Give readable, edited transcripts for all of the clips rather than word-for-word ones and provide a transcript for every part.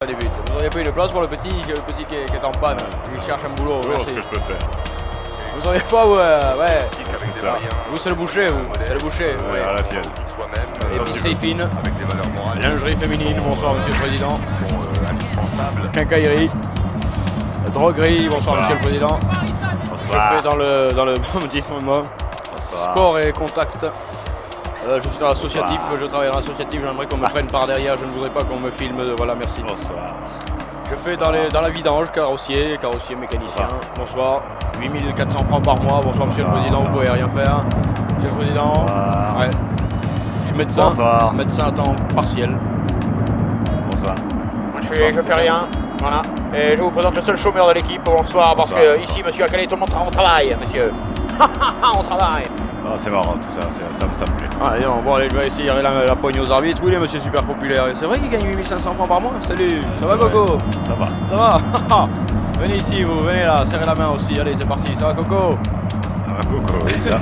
Débute. Vous n'auriez pas eu de place pour le petit qui est en panne. Il cherche un boulot. Je vois ce que je peux faire. Vous auriez pas, ouais. C'est ça. Vous, c'est le boucher, vous. C'est le boucher. Ouais, à la tienne. Épicerie fine. Lingerie féminine, bonsoir, monsieur le président. Quincaillerie. Droguerie, bonsoir, monsieur le président. Je fais dans le petit moment. Sport et contact. Je suis dans l'associatif, je travaille dans l'associatif, j'aimerais qu'on me prenne par derrière, je ne voudrais pas qu'on me filme, voilà, merci. Bonsoir. Je fais dans la vidange, carrossier mécanicien, bonsoir. 8400 francs par mois, bonsoir monsieur le président, vous pouvez rien faire. Monsieur le président, ouais. Je suis médecin, médecin à temps partiel. Bonsoir. Je fais rien, voilà. Et je vous présente le seul chômeur de l'équipe, bonsoir, parce que ici, monsieur Akale, tout le monde on travaille, monsieur. On travaille. Ah, c'est marrant tout ça, ça me plaît. Allez, bon, allez, je vais essayer la poigne aux arbitres. Oui, il est monsieur super populaire. C'est vrai qu'il gagne 8500 francs par mois. Salut, ça va Coco? Ça va. Ça va. Venez ici, vous, venez là, serrez la main aussi. Allez, c'est parti. Ça va Coco? Ça va Coco, oui, ça.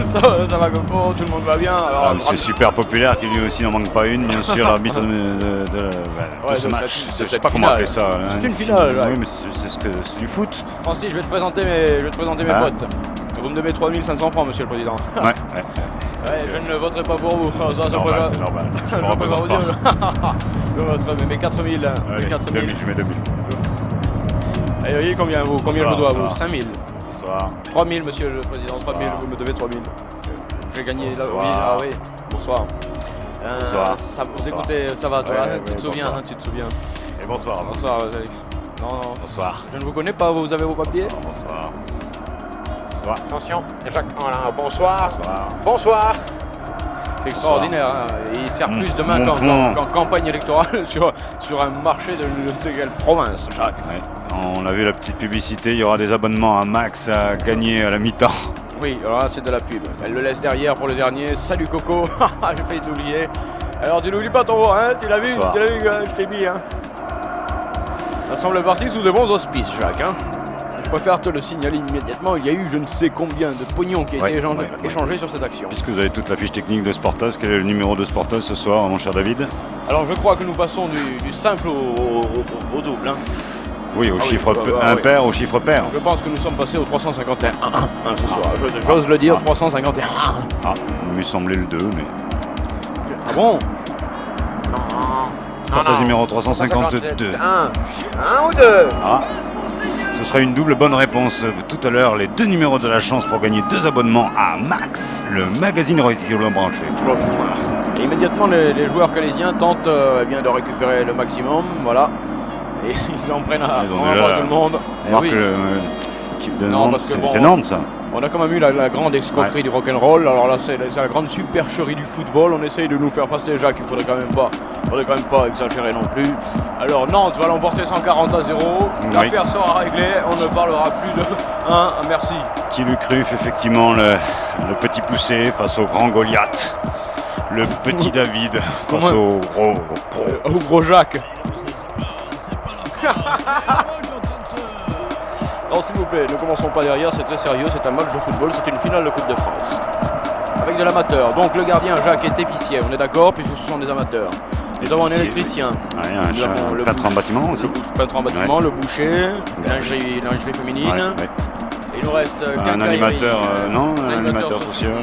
Ça va Coco, tout le monde va bien. Alors, monsieur super populaire qui lui aussi n'en manque pas une, bien sûr, l'arbitre de ce match. Je sais pas comment appeler ça. C'est une finale. Oui, mais c'est du foot. Francis, je vais te présenter mes potes. Vous me devez 3500 francs, monsieur le président. Ouais, je ne voterai pas pour vous. C'est normal. Je ne peux pas vous dire. Je voterai, mais 4000. Allez, 2000, je mets 2000. Allez, voyez combien je dois à vous? 5000. Bonsoir. 3000, monsieur le président. 3000, vous me devez 3000. J'ai gagné la vie. Ah oui, bonsoir. Bonsoir. Vous écoutez, ça va, toi? Tu te souviens? Et bonsoir. Bonsoir, Alex. Non. Bonsoir. Je ne vous connais pas, vous avez vos papiers? Bonsoir. Attention, Jacques, voilà, bonsoir. C'est extraordinaire, hein. Il sert plus de main qu'en campagne électorale sur un marché de quelle province, Jacques. Ouais. On a vu la petite publicité, il y aura des abonnements à Max à gagner à la mi-temps. Oui, alors là c'est de la pub. Elle le laisse derrière pour le dernier. Salut Coco, j'ai failli t'oublier. Alors tu n'oublies pas ton mot, hein, tu l'as vu, je t'ai mis, hein. Ça semble parti sous de bons auspices, Jacques, hein. Je préfère te le signaler immédiatement, il y a eu je ne sais combien de pognon qui a été échangé sur cette action. Puisque vous avez toute la fiche technique de Sportas, quel est le numéro de Sportas ce soir, mon cher David? Alors je crois que nous passons du simple au double. Hein. Oui, au chiffre impair, au chiffre pair. Je pense que nous sommes passés au 351 ce soir. J'ose le dire, 351. Ah, il me semblait le 2, mais... Ah bon? Sportas numéro 352. Un ou deux? Ah. Ce sera une double bonne réponse. Tout à l'heure, les deux numéros de la chance pour gagner 2 abonnements à Max, le magazine régulièrement branché. Et immédiatement, les joueurs calaisiens tentent de récupérer le maximum, voilà. Et ils en prennent à tout le monde. Marque l'équipe de Nantes, c'est Nantes ça. On a quand même eu la grande escroquerie du rock'n'roll. Alors là, c'est la grande supercherie du football. On essaye de nous faire passer, Jacques. Il faudrait quand même pas exagérer non plus. Alors Nantes va l'emporter 140-0. L'affaire sera réglée. On ne parlera plus de 1. Merci. Qui l'eût cru, effectivement, le petit poussé face au grand Goliath. Le petit David face au gros Jacques. Non, s'il vous plaît, ne commençons pas derrière, c'est très sérieux, c'est un match de football, c'est une finale de Coupe de France. Avec de l'amateur. Donc le gardien Jacques est épicier, on est d'accord, puisque ce sont des amateurs. Nous avons un électricien. Un peintre en bâtiment aussi. Peintre en bâtiment, le boucher, lingerie féminine. Il nous reste un animateur, un animateur social,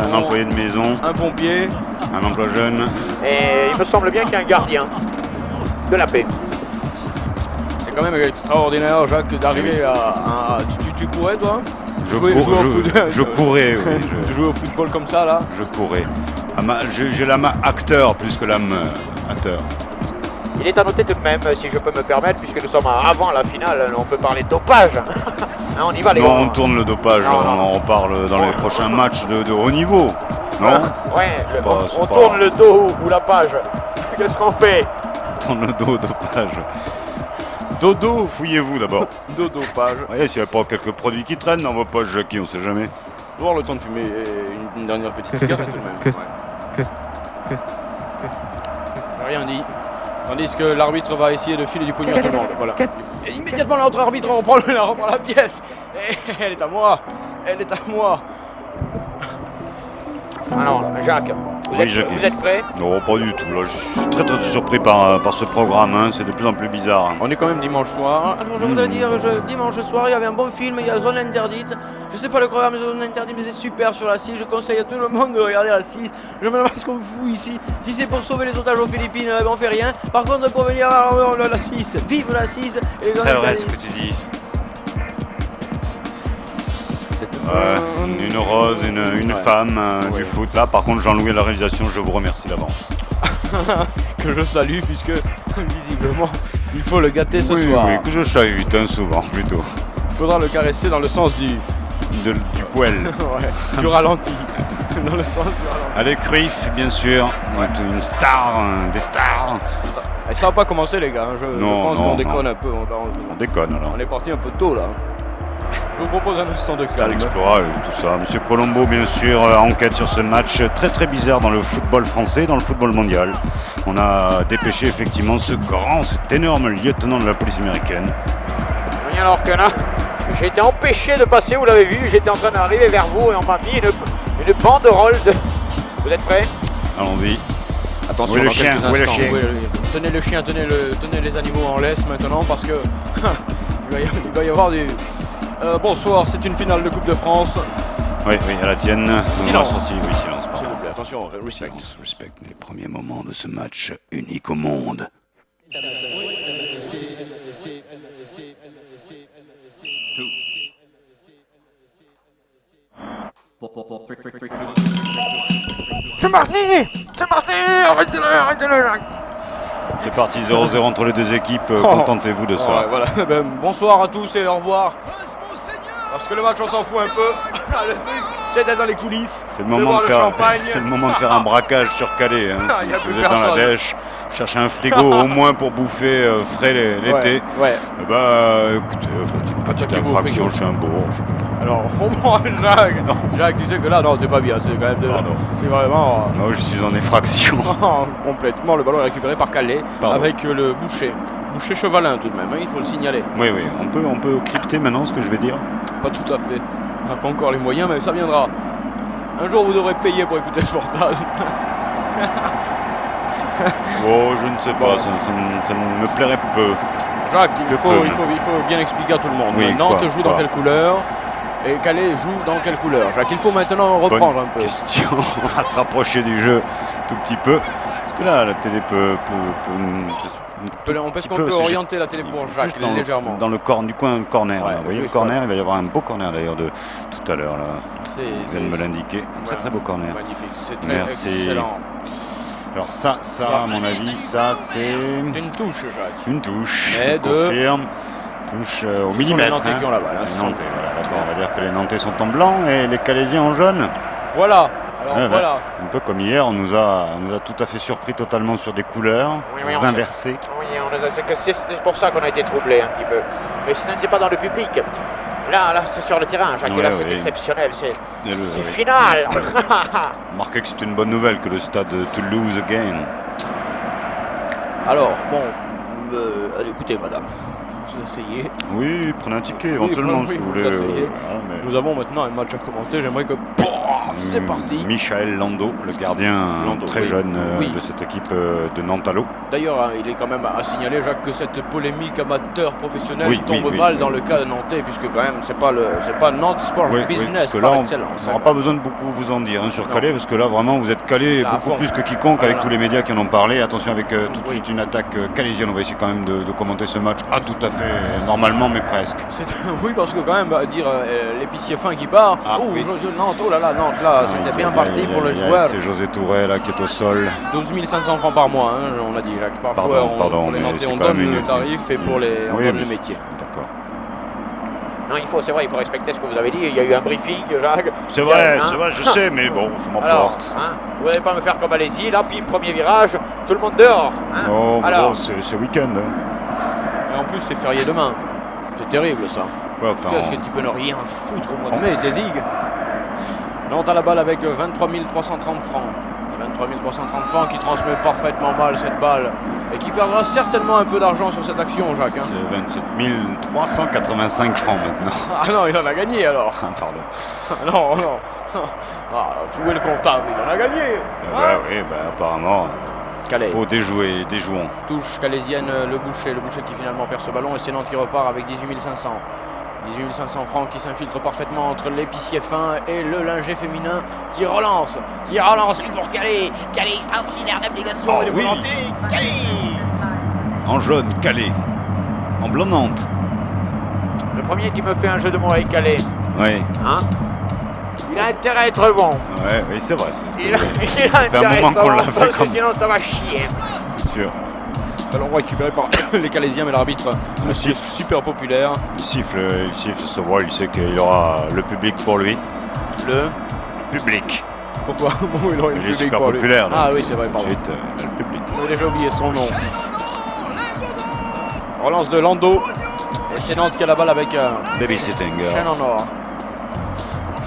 un employé de maison. Un pompier. Un emploi jeune. Et il me semble bien qu'il y a un gardien de la paix. C'est quand même extraordinaire, Jacques, d'arriver à... Tu courais, toi? Je courais, oui. Tu jouais au football comme ça, là? Je courais. J'ai l'âme acteur plus que l'âme acteur. Il est à noter tout de même, si je peux me permettre, puisque nous sommes avant la finale, on peut parler de dopage. On y va, les gars. Non, on tourne le dopage, on parle dans les prochains matchs de haut niveau. Non? Ouais, on tourne le dos ou la page. Qu'est-ce qu'on fait? On tourne le dos, dopage. Dodo, fouillez-vous d'abord. Dodo, page. Voyez s'il n'y a pas quelques produits qui traînent dans vos poches, Jackie, on sait jamais. Voir le temps de fumer une dernière petite cigarette tout de même. J'ai rien dit. Tandis que l'arbitre va essayer de filer du pognon à tout le monde. Voilà. Et immédiatement l'autre arbitre reprend la pièce. Et elle est à moi. Alors, Jacques, Vous êtes prêts? Non, pas du tout. Là, je suis très très surpris par ce programme. Hein. C'est de plus en plus bizarre. On est quand même dimanche soir. Alors je voudrais dire, dimanche soir, il y avait un bon film, il y a Zone Interdite. Je sais pas le programme Zone Interdite, mais c'est super sur la 6. Je conseille à tout le monde de regarder la 6. Je me demande ce qu'on fout ici. Si c'est pour sauver les otages aux Philippines, on fait rien. Par contre, pour venir à la 6, vive la 6. C'est très vrai ce que tu dis. Une rose, une femme du foot. Là, par contre, Jean-Louis à la réalisation, je vous remercie d'avance. Que je salue, puisque visiblement, il faut le gâter ce soir. Oui, que je chahute, souvent plutôt. Il faudra le caresser dans le sens du poil. Du ralenti. Dans le sens du ralenti. Allez, Cruyff, bien sûr. Une star, des stars. Ça va pas commencer, les gars. Je pense qu'on déconne un peu. On déconne alors. On est parti un peu tôt là. Je vous propose un instant de calme. L'exploit, tout ça. Monsieur Colombo, bien sûr, enquête sur ce match très très bizarre dans le football français, dans le football mondial. On a dépêché effectivement cet énorme lieutenant de la police américaine. Oui, alors que là, j'ai été empêché de passer, vous l'avez vu, j'étais en train d'arriver vers vous et on m'a mis une banderole de... Vous êtes prêts? Allons-y. Attention, où est le chien? Où est le chien? Tenez le chien, tenez les animaux en laisse maintenant parce que il va y avoir du... bonsoir, c'est une finale de Coupe de France. Oui, à la tienne. Silence. Oui, silence. S'il vous plaît, attention, respect. Respect les premiers moments de ce match unique au monde. C'est parti, arrêtez-le. C'est parti, 0-0 entre les deux équipes, contentez-vous de ça. Voilà. Bonsoir à tous et au revoir. Parce que le match on s'en fout un peu. Le truc c'est d'être dans les coulisses. C'est le moment de faire un braquage sur Calais. Hein. Si vous êtes dans la dèche, cherchez un frigo au moins pour bouffer frais l'été. Ouais. Et bah écoutez, une petite infraction chez un bourge. Alors, Jacques, tu sais que là, non, c'est pas bien, c'est quand même de... Pardon. C'est vraiment... Non, je suis en effraction. Complètement, le ballon est récupéré par Calais avec le boucher. Boucher chevalin tout de même, hein, il faut le signaler. Oui, on peut crypter maintenant ce que je vais dire. Pas tout à fait. On n'a pas encore les moyens, mais ça viendra. Un jour, vous devrez payer pour écouter ce portage. Oh, je ne sais pas, ça me plairait peu. Jacques, il faut bien expliquer à tout le monde. Oui, Nantes joue dans quelle couleur et Calais joue dans quelle couleur? Jacques, il faut maintenant reprendre un peu. Question, on va se rapprocher du jeu tout petit peu. Parce que là, la télé peut on peut orienter la télé pour Jacques légèrement. Dans le du coin corner. Ouais, là. Vous voyez le corner, il va y avoir un beau corner d'ailleurs de tout à l'heure. Vous allez me l'indiquer. Un très beau corner. Magnifique, c'est très excellent. Alors ça, à mon avis, ça c'est... Une touche, Jacques. Une touche, je confirme. Touche au millimètre. Les Nantais qui ont la balle. Les Nantais, voilà, d'accord. On va dire que les Nantais sont en blanc et les Calaisiens en jaune. Voilà. Alors voilà. Un peu comme hier, on nous a tout à fait surpris totalement sur des couleurs inversées. Oui, c'est pour ça qu'on a été troublés un petit peu. Mais ce n'était pas dans le public. Là, c'est sur le terrain, Jacques, là, c'est exceptionnel, c'est final. Remarquez que c'est une bonne nouvelle que le stade to lose again. Alors, écoutez, madame, vous essayez. Oui, prenez un ticket éventuellement si vous voulez. Nous avons maintenant un match à commenter, j'aimerais que... c'est parti. Michael Lando, le gardien très jeune de cette équipe de Nantes-Allo. D'ailleurs, il est quand même à signaler, Jacques, que cette polémique amateur-professionnel tombe mal dans le cas de Nantais, puisque quand même, c'est pas Nantes Sport Business par excellence. On n'aura pas besoin de beaucoup vous en dire sur Calais, parce que là, vraiment, vous êtes calé beaucoup plus que quiconque avec tous les médias qui en ont parlé. Attention avec tout de suite une attaque calaisienne. On va essayer quand même de commenter ce match. Tout à fait normalement, mais presque. Oui, parce que quand même, dire l'épicier fin qui part. Nantes, oh là là, Nantes, là, c'était bien parti pour le joueur. C'est José Touré là qui est au sol. 12 500 francs par mois, hein, on a dit, Jacques, par joueur. Pour les Nantais, on donne le tarif et pour les on donne le métier. D'accord. Non, c'est vrai, il faut respecter ce que vous avez dit. Il y a eu un briefing, Jacques. C'est vrai, je sais, mais bon, je m'emporte. Vous n'allez pas me faire comme Alési, là, puis premier virage, tout le monde dehors. Oh, bon, c'est week-end. Et en plus, c'est férié demain. C'est terrible, ça. Qu'est-ce que tu peux ne rien foutre au mois de mai, Désig? Nantes à la balle avec 23 330 francs. 23 330 francs qui transmet parfaitement mal cette balle et qui perdra certainement un peu d'argent sur cette action, Jacques. C'est 27 385 francs maintenant. Ah non, il en a gagné alors. Pardon. Non, Où est le comptable? Il en a gagné. Oui, apparemment. Calais. Faut déjouer, déjouons. Touche calaisienne, le boucher qui finalement perd ce ballon et c'est Nantes qui repart avec 18 500. 18 500 francs qui s'infiltre parfaitement entre l'épicier fin et le linger féminin qui relance pour Calais. Calais extraordinaire d'abnégation et de volonté. Calais. En jaune, Calais. En blanc, Nantes. Le premier qui me fait un jeu de mots avec Calais. Oui. Hein? Il a intérêt à être bon. Oui, c'est vrai. Il a intérêt à être bon parce que sinon ça va chier. C'est sûr. Ballon récupéré par les Calaisiens, mais l'arbitre, monsieur super populaire. Il siffle, se voit, il sait qu'il aura le public pour lui. Le public. Pourquoi? Il aura le est public super pour populaire. lui. Ah oui, c'est vrai, pardon. Ensuite, le public. J'ai déjà oublié son nom. Relance de Lando. Et c'est Nantes qui a la balle avec Babysitting. Shannon Or.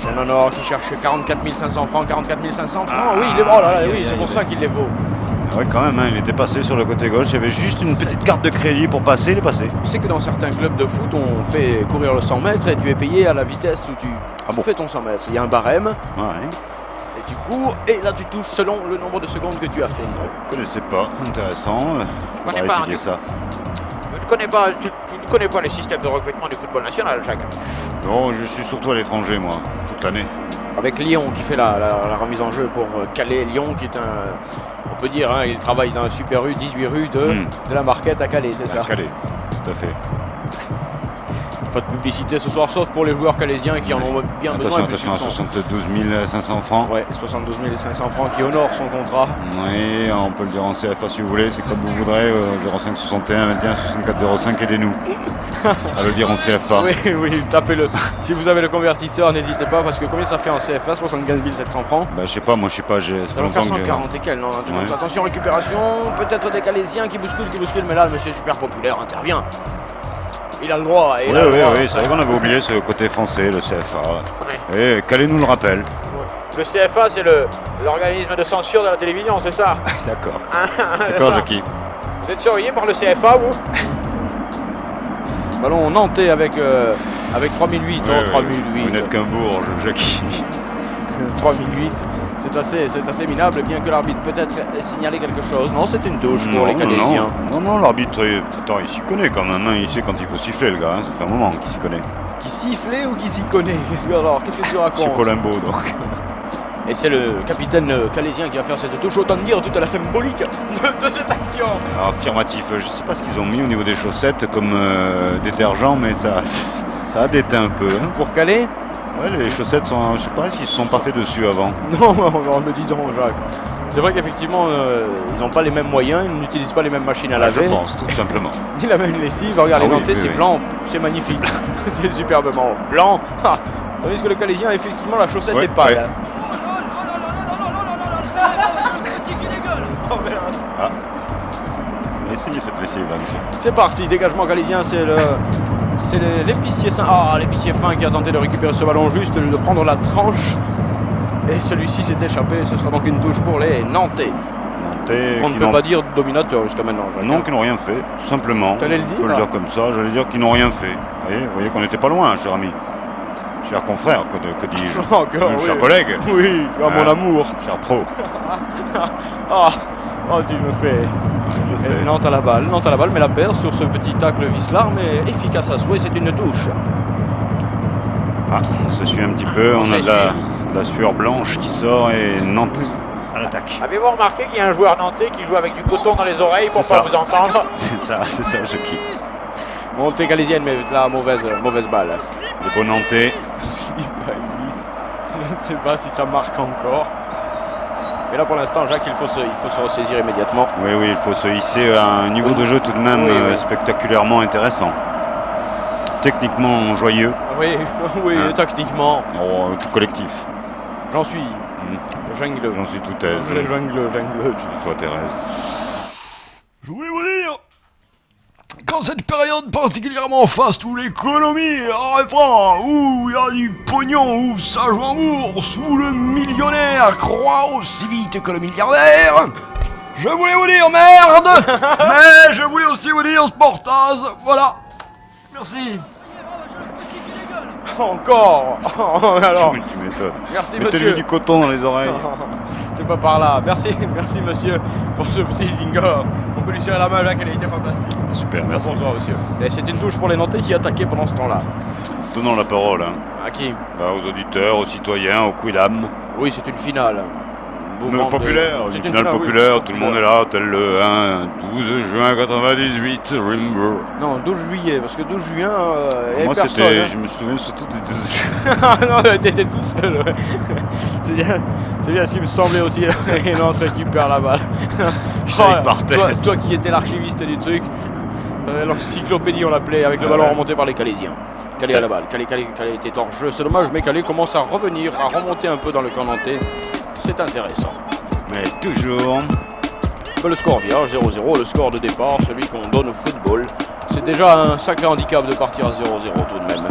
Shannon Or qui cherche 44 500 francs. 44 500 francs. Oui, il est oh là là, oui, c'est pour ça qu'il les vaut. Oui, quand même, il était passé sur le côté gauche. Il y avait juste une petite carte de crédit pour passer, il est passé. Tu sais que dans certains clubs de foot, on fait courir le 100 mètres et tu es payé à la vitesse où tu fais ton 100 mètres. Il y a un barème. Ouais. Et tu cours et là tu touches selon le nombre de secondes que tu as fait. Je ne connaissais pas, intéressant. Je connais pas étudier ça. Tu ne connais pas les systèmes de recrutement du football national, Jacques? Non, je suis surtout à l'étranger, moi, toute l'année. Avec Lyon qui fait la remise en jeu pour Calais. Lyon qui est on peut dire, il travaille dans un super rue, 18 rue de la Marquette à Calais, c'est ça? Calais, tout à fait. Pas de publicité ce soir, sauf pour les joueurs calaisiens qui en ont bien besoin. Attention à 72 500 francs. Ouais, 72 500 francs qui honorent son contrat. Oui, on peut le dire en CFA si vous voulez, c'est comme vous voudrez. 05 61 21 64 05, aidez-nous à le dire en CFA. Oui, tapez-le. Si vous avez le convertisseur, n'hésitez pas, parce que combien ça fait en CFA? 75 700 francs. Je sais pas, moi je sais pas, ça va faire 140 et quel, non? Attention, récupération, peut-être des Calaisiens qui bousculent, mais là, le monsieur super populaire intervient. Il a le droit. Oui, c'est vrai qu'on avait oublié ce côté français, le CFA. Et Calais nous le rappelle. Le CFA, c'est l'organisme de censure de la télévision, c'est ça? D'accord. D'accord, Jackie. Vous êtes surveillé par le CFA, vous? Ballon nantais avec 3008. 3008. Vous n'êtes qu'un bourge, Jackie. 3008. C'est assez minable, bien que l'arbitre peut-être ait signalé quelque chose. Non, c'est une touche pour les Calaisiens. Non, l'arbitre, pourtant il s'y connaît quand même. Il sait quand il faut siffler, le gars. Ça fait un moment qu'il s'y connaît. Qui sifflait ou qui s'y connaît? Qu'est-ce que tu racontes? Monsieur Colombo, donc. Et c'est le capitaine calaisien qui va faire cette touche. Autant dire toute la symbolique de cette action. Alors, affirmatif, je sais pas ce qu'ils ont mis au niveau des chaussettes comme détergent, mais ça a déteint un peu. Pour Calais? Ouais, les chaussettes sont, je sais pas s'ils se sont pas fait dessus avant. Non, me dis donc, Jacques. C'est vrai qu'effectivement, ils n'ont pas les mêmes moyens, ils n'utilisent pas les mêmes machines à laver. Je pense, tout simplement. Ni la même lessive. Regarde, les Nantais, c'est blanc, c'est magnifique. C'est superbement blanc. Tandis que le Calaisien, effectivement, la chaussette est pâle. Essayez cette lessive là, monsieur. C'est parti, dégagement calaisien, c'est l'épicier fin qui a tenté de récupérer ce ballon juste, de prendre la tranche. Et celui-ci s'est échappé, ce sera donc une touche pour les Nantais. On ne peut pas dire dominateur jusqu'à maintenant, Jacques. Non, qui n'ont rien fait, tout simplement. Tu allais le dire? On peut le dire comme ça, j'allais dire qu'ils n'ont rien fait. Vous voyez qu'on n'était pas loin, cher ami. Cher confrère, que dis-je? Cher collègue. Oui, mon amour. Cher pro. Tu me fais. Je sais. Nantes à la balle, mais la perd sur ce petit tacle vicelard, mais efficace à souhait, c'est une touche. On se suit un petit peu, on a de la sueur blanche qui sort et Nantes à l'attaque. Avez-vous remarqué qu'il y a un joueur nantais qui joue avec du coton dans les oreilles pour pas vous entendre? C'est ça, je kiffe. Montée calaisienne, mais la mauvaise balle. Le beau Nantais. Je ne sais pas si ça marque encore. Mais là pour l'instant, Jacques, il faut se ressaisir immédiatement. Oui, il faut se hisser à un niveau de jeu tout de même spectaculairement intéressant. Techniquement joyeux. Oui, tactiquement. Tout collectif. J'en suis. Jungle. J'en suis tout aise. Jungle. Toi, Thérèse. Je voulais vous dire, quand cette période particulièrement faste où l'économie reprend, où il y a du pognon, où ça joue en bourse, où le millionnaire croit aussi vite que le milliardaire, je voulais vous dire merde, mais je voulais aussi vous dire Sportaz, voilà. Merci. Encore. Alors, tu m'étonnes. merci Mettez-lui monsieur. du coton dans les oreilles. C'est pas par là. Merci monsieur pour ce petit jingle. On peut lui serrer la main, Jacques, elle a été fantastique. Super, merci. Bonsoir monsieur. Et c'est une touche pour les Nantais qui attaquaient pendant ce temps-là. Donnons la parole À qui? aux auditeurs, aux citoyens, aux Quidam. Oui, c'est une finale. Populaire, C'est une finale populaire, tout le monde est là, tel le 12 juin 98, Rimbo. Non, 12 juillet, parce que 12 juin, Moi personne, c'était, hein. je me souviens surtout du 12 juin. Non, t'étais tout seul, ouais. C'est bien ce qui me semblait aussi, et non, tu récupères la balle. J'étais par terre. Toi qui étais l'archiviste du truc, l'encyclopédie on l'appelait, avec le ballon remonté par les Calésiens. Calais à la balle, Calais était hors jeu, c'est dommage, mais Calais commence à revenir, à remonter un peu dans le camp nantais. C'est intéressant. Mais toujours. Le score vierge, 0-0, le score de départ, celui qu'on donne au football. C'est déjà un sacré handicap de partir à 0-0 tout de même.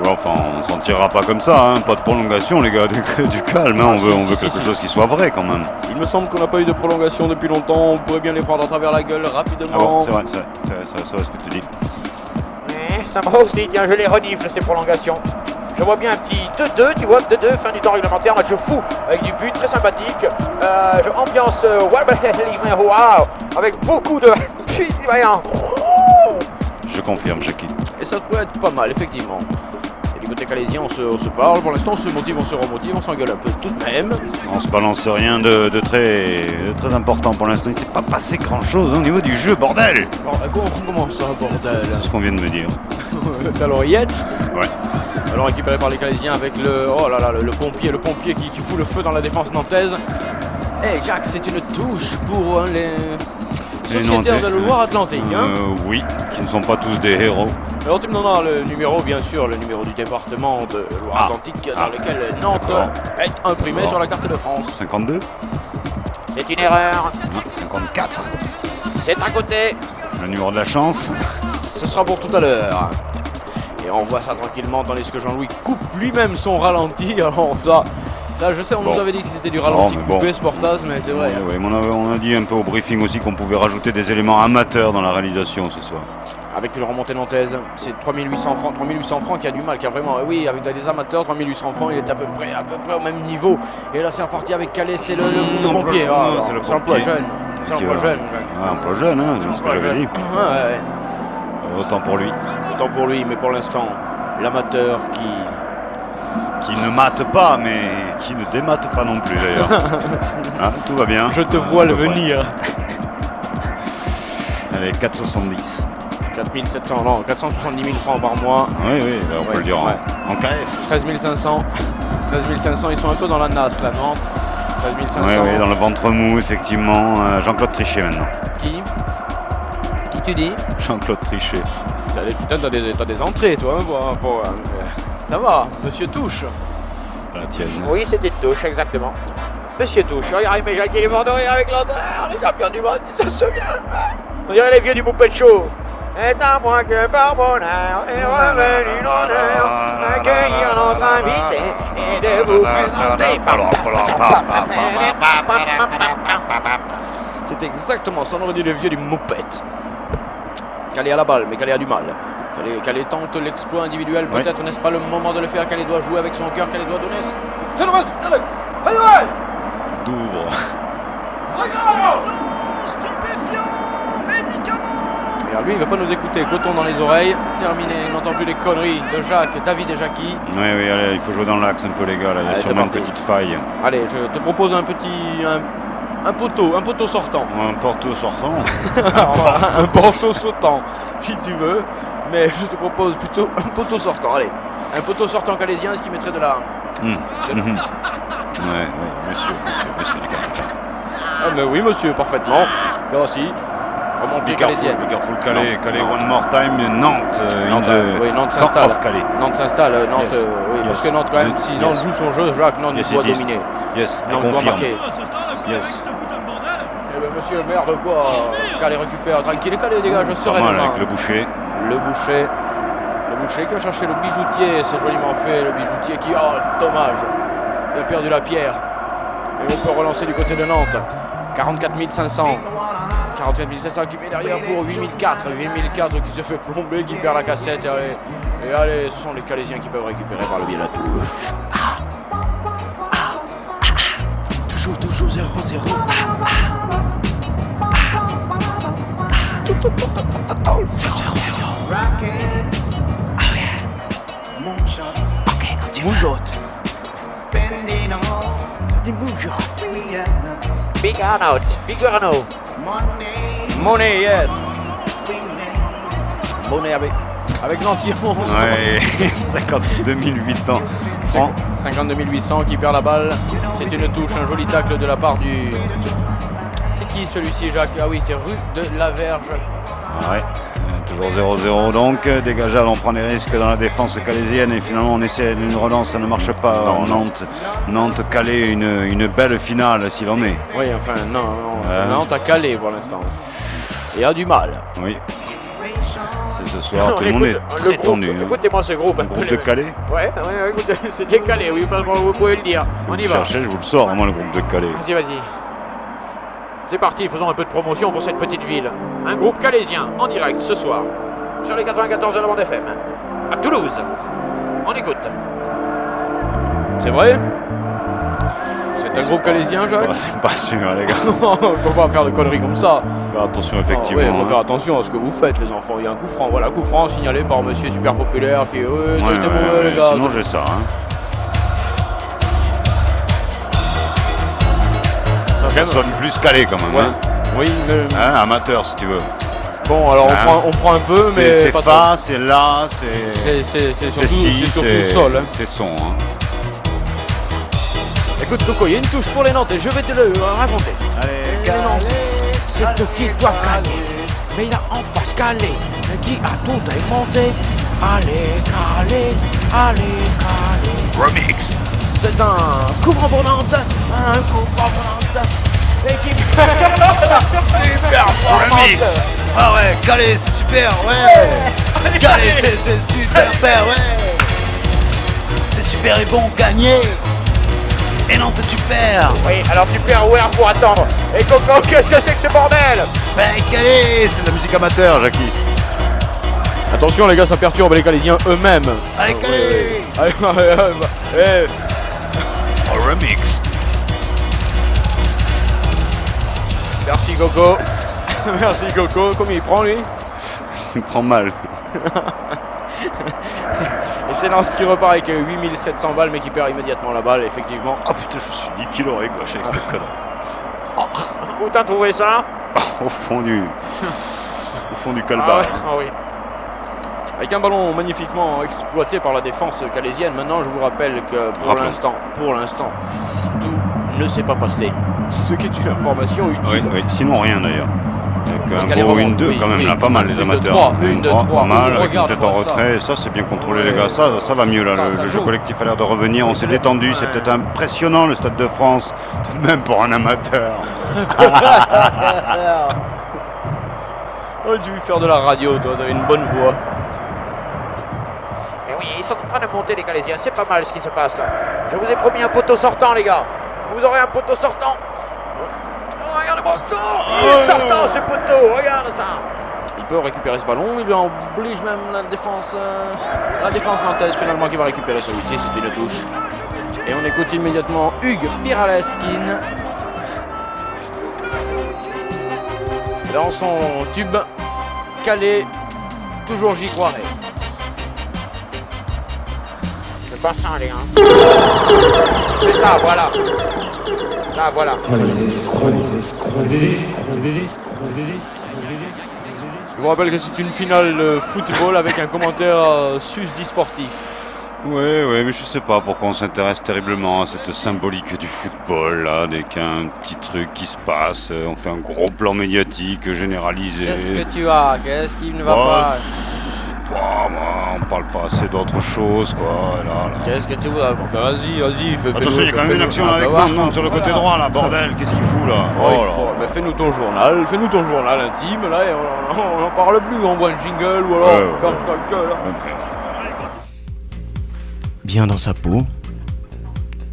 Ouais, enfin, on s'en tirera pas comme ça, hein. Pas de prolongation les gars, du calme, hein. On veut quelque chose qui soit vrai quand même. Il me semble qu'on n'a pas eu de prolongation depuis longtemps, on pourrait bien les prendre à travers la gueule rapidement. Ah bon, c'est vrai ce que tu dis. Ça va aussi, tiens, je les renifle ces prolongations. Je vois bien un petit 2-2, tu vois, 2-2, fin du temps réglementaire, match fou, avec du but très sympathique. Je ambiance wow, avec beaucoup de... Je confirme, Jackie. Et ça peut être pas mal, effectivement. Et du côté calaisien, on se parle, pour l'instant on se motive, on se remotive, on s'engueule un peu tout de même. On se balance rien de très important pour l'instant, il s'est pas passé grand chose au niveau du jeu, bordel. Comment ça, bordel? C'est ce qu'on vient de me dire. Ta l'oreillette. Ouais. Alors récupéré par les Calaisiens avec le le pompier qui fout le feu dans la défense nantaise. Et Jacques, c'est une touche pour les sociétaires de Loire-Atlantique. Oui, qui ne sont pas tous des héros. Alors tu me donneras le numéro, bien sûr, le numéro du département de Loire-Atlantique dans lequel Nantes est imprimé sur la carte de France. 52. C'est une erreur. Non, 54. C'est à côté. Le numéro de la chance. Ce sera pour tout à l'heure. Et on voit ça tranquillement tandis que Jean-Louis coupe lui-même son ralenti. Alors ça je sais, on nous avait dit que c'était du ralenti coupé ce portage, mais c'est vrai. Oui, on a dit un peu au briefing aussi qu'on pouvait rajouter des éléments amateurs dans la réalisation ce soir. Avec une remontée nantaise, c'est 3800 francs qui a du mal, qui a vraiment, oui, avec des amateurs, 3800 francs, il est à peu près au même niveau. Et là c'est reparti avec Calais, c'est le pompier. C'est l'emploi jeune. C'est l'emploi jeune. Emploi jeune, hein, c'est ce que j'avais dit. Ouais. Autant pour lui. Autant pour lui, mais pour l'instant, l'amateur qui ne mate pas, mais qui ne démate pas non plus d'ailleurs. Hein, tout va bien. Je te vois le venir. Allez, 4,70. 470 000 francs par mois. Oui, on peut le dire en KF. 13 500, ils sont un peu dans la nasse là, Nantes. 13 500. Oui, dans le ventre mou, effectivement. Jean-Claude Trichet maintenant. Qui tu dis? Jean-Claude Trichet. Putain, t'as des entrées, toi. Ça va, monsieur Touche. La tienne. Oui, c'était une touche, exactement. Monsieur Touche, regardez mes Jacques, il est mort de rire avec l'autre, les champions du monde, ça se souvient. On dirait les vieux du Moupet Show. C'est à moi que par bonheur est revenu l'honneur d'accueillir notre invité et de vous présenter. C'est exactement ça, on aurait dit les vieux du Moupette. Calais à la balle, mais Calais a du mal. Calais tente l'exploit individuel, peut-être n'est-ce pas le moment de le faire. Calais doit jouer avec son cœur, Calais doit donner. D'ouvre. Et alors lui, il ne va pas nous écouter. Coton dans les oreilles. Terminé, il n'entend plus les conneries de Jacques, David et Jackie. Oui, allez, il faut jouer dans l'axe un peu les gars, là. Il y a sûrement une petite faille. Allez, je te propose un poteau sortant. Un poteau sortant. Un poteau sautant, si tu veux. Mais je te propose plutôt un poteau sortant. Allez, un poteau sortant calaisien, ce qui mettrait de la... Oui, monsieur du capitaine. Ah mais oui, monsieur, parfaitement. Là aussi, remontée calaisienne. Be careful, Calais one more time, Nantes. Nantes s'installe. Nantes s'installe, parce que Nantes, quand même, si Nantes joue son jeu, Jacques, Nantes doit dominer. Nantes doit marquer. Monsieur, merde quoi, Calais récupère, tranquille, Calais dégage sereinement. Avec le boucher. Le boucher qui va chercher le bijoutier, c'est joliment fait, le bijoutier qui, dommage, il a perdu la pierre. Et on peut relancer du côté de Nantes. 44 500. 44 700 qui met derrière pour 8004. 8004 qui se fait plomber, qui perd la cassette. Et allez, ce sont les Calaisiens qui peuvent récupérer par le biais de la touche. Toujours 0-0. Ok, continue. Des moonshot. Big Arnaud. Money, yes. Money avec Nantillon. Ouais, 52 800 francs. 52 800 qui perd la balle. C'est une touche, un joli tacle de la part du... C'est qui celui-ci, Jacques? Ah oui, c'est Rue de la Verge. Ouais, toujours 0-0 donc. Dégageable, on prend des risques dans la défense calaisienne et finalement on essaie d'une relance, ça ne marche pas. Nantes Calais, une belle finale s'il en est. Oui, enfin, non, Nantes a Calais pour l'instant. Et a du mal. Oui. C'est ce soir, tout le monde est très tendu. Écoutez-moi ce groupe. Un groupe de Calais. Ouais, écoutez, c'est bien Calais, oui, vous pouvez le dire. On y va. Cherchez, je vous le sors, moi, le groupe de Calais. Vas-y. C'est parti, faisons un peu de promotion pour cette petite ville. Un groupe calaisien, en direct, ce soir, sur les 94 de la bande FM, à Toulouse. On écoute. C'est vrai? C'est un groupe calaisien, Jacques? C'est pas sûr, les gars. Faut pas faire de conneries comme ça. Faire attention, effectivement. Il faut faire attention à ce que vous faites, les enfants. Il y a un coup franc. Voilà, coup franc signalé par monsieur super populaire qui... c'était mauvais, les gars. Sinon, j'ai ça, Ça sonne plus calé quand même. Ouais. Hein. Oui, amateur si tu veux. Bon, alors on prend un peu, mais c'est pas fa, trop. c'est la, c'est surtout sol. Hein. C'est son. Hein. Écoute Coco, il y a une touche pour les Nantais, je vais te le raconter. Allez, les Nantais, c'est eux qui doivent gagner. Mais il a en face Calais, qui a tout inventé. Allez, Calais. Remix. C'est un coup franc pour Nantes. L'équipe super Remix. Ah ouais, Calais, c'est super, ouais. Calais, c'est super, ouais. C'est super et bon, gagner. Et Nantes, tu perds. Oui, alors tu perds Where pour attendre. Et Coco, qu'est-ce que c'est que ce bordel? Ben Calais, c'est de la musique amateur, Jackie. Attention les gars, ça perturbe les Calaisiens eux-mêmes. Allez, Calais. Allez. Oh, remix. Merci Coco. Merci Coco. Combien il prend lui? Il prend mal. Et c'est Lens qui repart avec 8700 balles mais qui perd immédiatement la balle, effectivement. Oh putain, je me suis dit qu'il aurait gauche avec cette connerie. Où t'as trouvé ça? Au fond du calbar. Ah oui. Avec un ballon magnifiquement exploité par la défense calaisienne. Maintenant, je vous rappelle que pour l'instant, tout ne s'est pas passé. Ce qui est une information utile. Oui, sinon rien d'ailleurs. Avec Donc, un beau 1-2 quand même, là, pas mal les amateurs. 1-2-3, pas mal, avec une tête en ça. retrait, ça c'est bien contrôlé les gars, ça va mieux là, le jeu collectif a l'air de revenir, on s'est détendu, c'est peut-être impressionnant le Stade de France, tout de même pour un amateur. Oh, tu veux faire de la radio, toi, t'as une bonne voix. Et oui, ils sont en train de monter les Calaisiens, c'est pas mal ce qui se passe là. Je vous ai promis un poteau sortant les gars. Vous aurez un poteau sortant. Oh, regarde le poteau. Il est sortant ce poteau, regarde ça. Il peut récupérer ce ballon, il oblige même la défense nantaise finalement qui va récupérer celui-ci, c'est une touche. Et on écoute immédiatement Hugues Piraleskin dans son tube Calais, toujours j'y croirais. C'est pas ça les gars. C'est ça, voilà. Là, voilà. Je vous rappelle que c'est une finale de football avec un commentaire susdit sportif. Ouais, mais je sais pas pourquoi on s'intéresse terriblement à cette symbolique du football, là, dès qu'il y a un petit truc qui se passe, on fait un gros plan médiatique généralisé. Qu'est-ce que tu as? Qu'est-ce qui ne va pas? On parle pas assez d'autre chose, quoi, là. Qu'est-ce que tu vois? Vas-y, fais-nous. Attention, il y a quand même une action avec Nantes sur le côté droit, là, bordel, qu'est-ce qu'il fout, là? Fais-nous ton journal intime, là, et on n'en parle plus, on voit un jingle, ou alors, ferme ta gueule, là. Bien dans sa peau,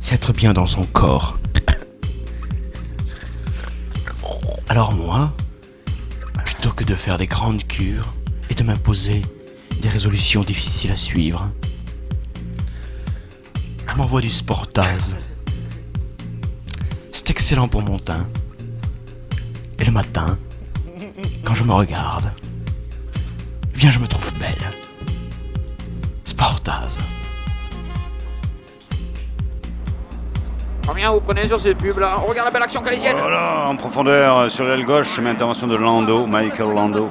s'être bien dans son corps. Alors moi, que de faire des grandes cures et de m'imposer des résolutions difficiles à suivre. Je m'envoie du Sportaz. C'est excellent pour mon teint. Et le matin, quand je me regarde, bien je me trouve belle. Sportaz. Combien vous prenez sur cette pub là? On regarde la belle action calaisienne. Voilà, en profondeur, sur l'aile gauche, chemin intervention de Lando, Michael Lando.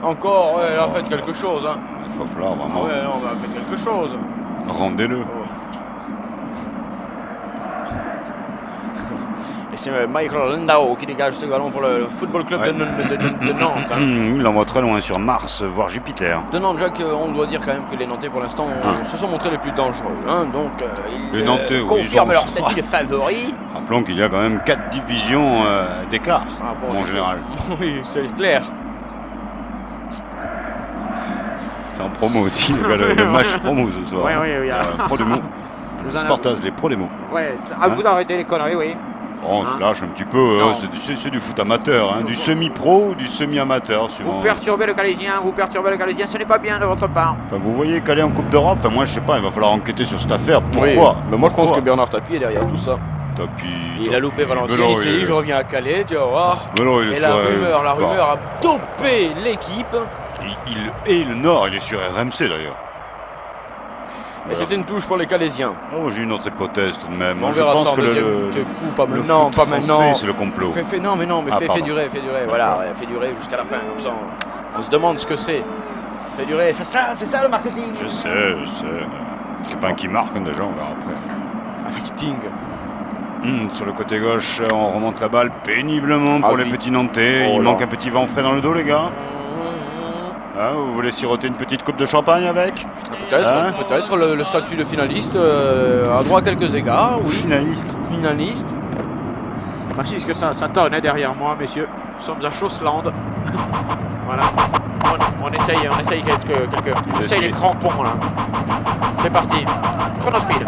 Encore, ouais, elle a fait quelque chose. Hein. Il va falloir vraiment. Ouais, non, elle a fait quelque chose. Rendez-le. Et c'est Michael Landau qui dégage ce ballon pour le football club de Nantes. Hein. Il l'envoie très loin sur Mars, voire Jupiter. De Nantes, Jacques, on doit dire quand même que les Nantais pour l'instant se sont montrés les plus dangereux. Hein. Donc Les Nantais, confirment leur statut de favoris. Rappelons qu'il y a quand même 4 divisions d'écart en général. Oui, c'est clair. C'est en promo aussi, le match promo ce soir. Oui, Pro démo. Sportaz, les pro démo. Ouais, vous arrêtez les conneries, oui. On se lâche un petit peu, c'est du foot amateur, du semi-pro ou du semi-amateur. Suivant. Vous perturbez le Calaisien, ce n'est pas bien de votre part. Enfin, vous voyez Calais en Coupe d'Europe, moi je sais pas, il va falloir enquêter sur cette affaire. Pourquoi oui, mais moi je pense que Bernard Tapie est derrière tout ça. Il a loupé Valenciennes, il s'est dit je reviens à Calais, tu vas voir. Et la rumeur a dopé l'équipe. Et le Nord, il est sur RMC d'ailleurs. Et c'était une touche pour les Calaisiens. Oh, j'ai une autre hypothèse tout de même. On je verra pense ça que t'es fou, pas maintenant, pas maintenant. C'est le complot. Fais durer. Voilà, fais durer jusqu'à la fin. Comme ça, on se demande ce que c'est. Fais durer, c'est ça le marketing. Je sais. C'est pas un qui marque déjà, on verra après. Marketing. Sur le côté gauche, on remonte la balle péniblement pour les petits Nantais. Il manque un petit vent frais dans le dos, les gars. Vous voulez siroter une petite coupe de champagne avec? Peut-être le statut de finaliste a droit à quelques égards. Oui. Finaliste. Merci, parce que ça tonne derrière moi, messieurs. Nous sommes à Chausseland. Voilà. On essaye quelques. On essaye les crampons là. C'est parti. Chronospeed.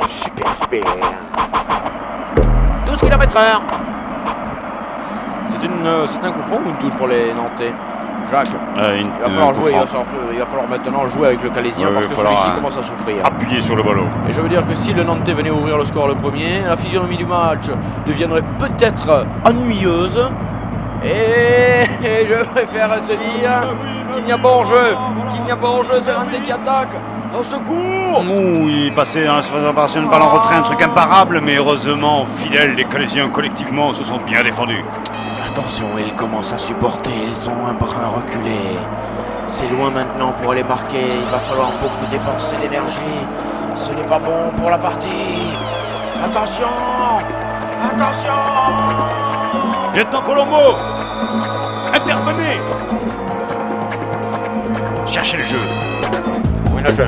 Super speed. 12 km/h. C'est un coup franc ou une touche pour les Nantais? Jacques, il va falloir maintenant jouer avec le Calaisien parce que celui-ci commence à souffrir. Appuyer sur le ballon. Et je veux dire que si le Nantais venait ouvrir le score le premier, la physionomie du match deviendrait peut-être ennuyeuse. Et je préfère te dire qu'il n'y a pas hors-jeu. C'est le Nantais qui attaque. Au secours! Il passait dans la surface de réparation, une balle en retrait, un truc imparable, mais heureusement, fidèles, les Calaisiens collectivement se sont bien défendus. Attention, ils commencent à supporter, ils ont un brin reculé. C'est loin maintenant pour aller marquer, il va falloir beaucoup dépenser d'énergie. Ce n'est pas bon pour la partie. Attention! Lieutenant Colombo! Intervenez! Cherchez le jeu. Oui, le jeu.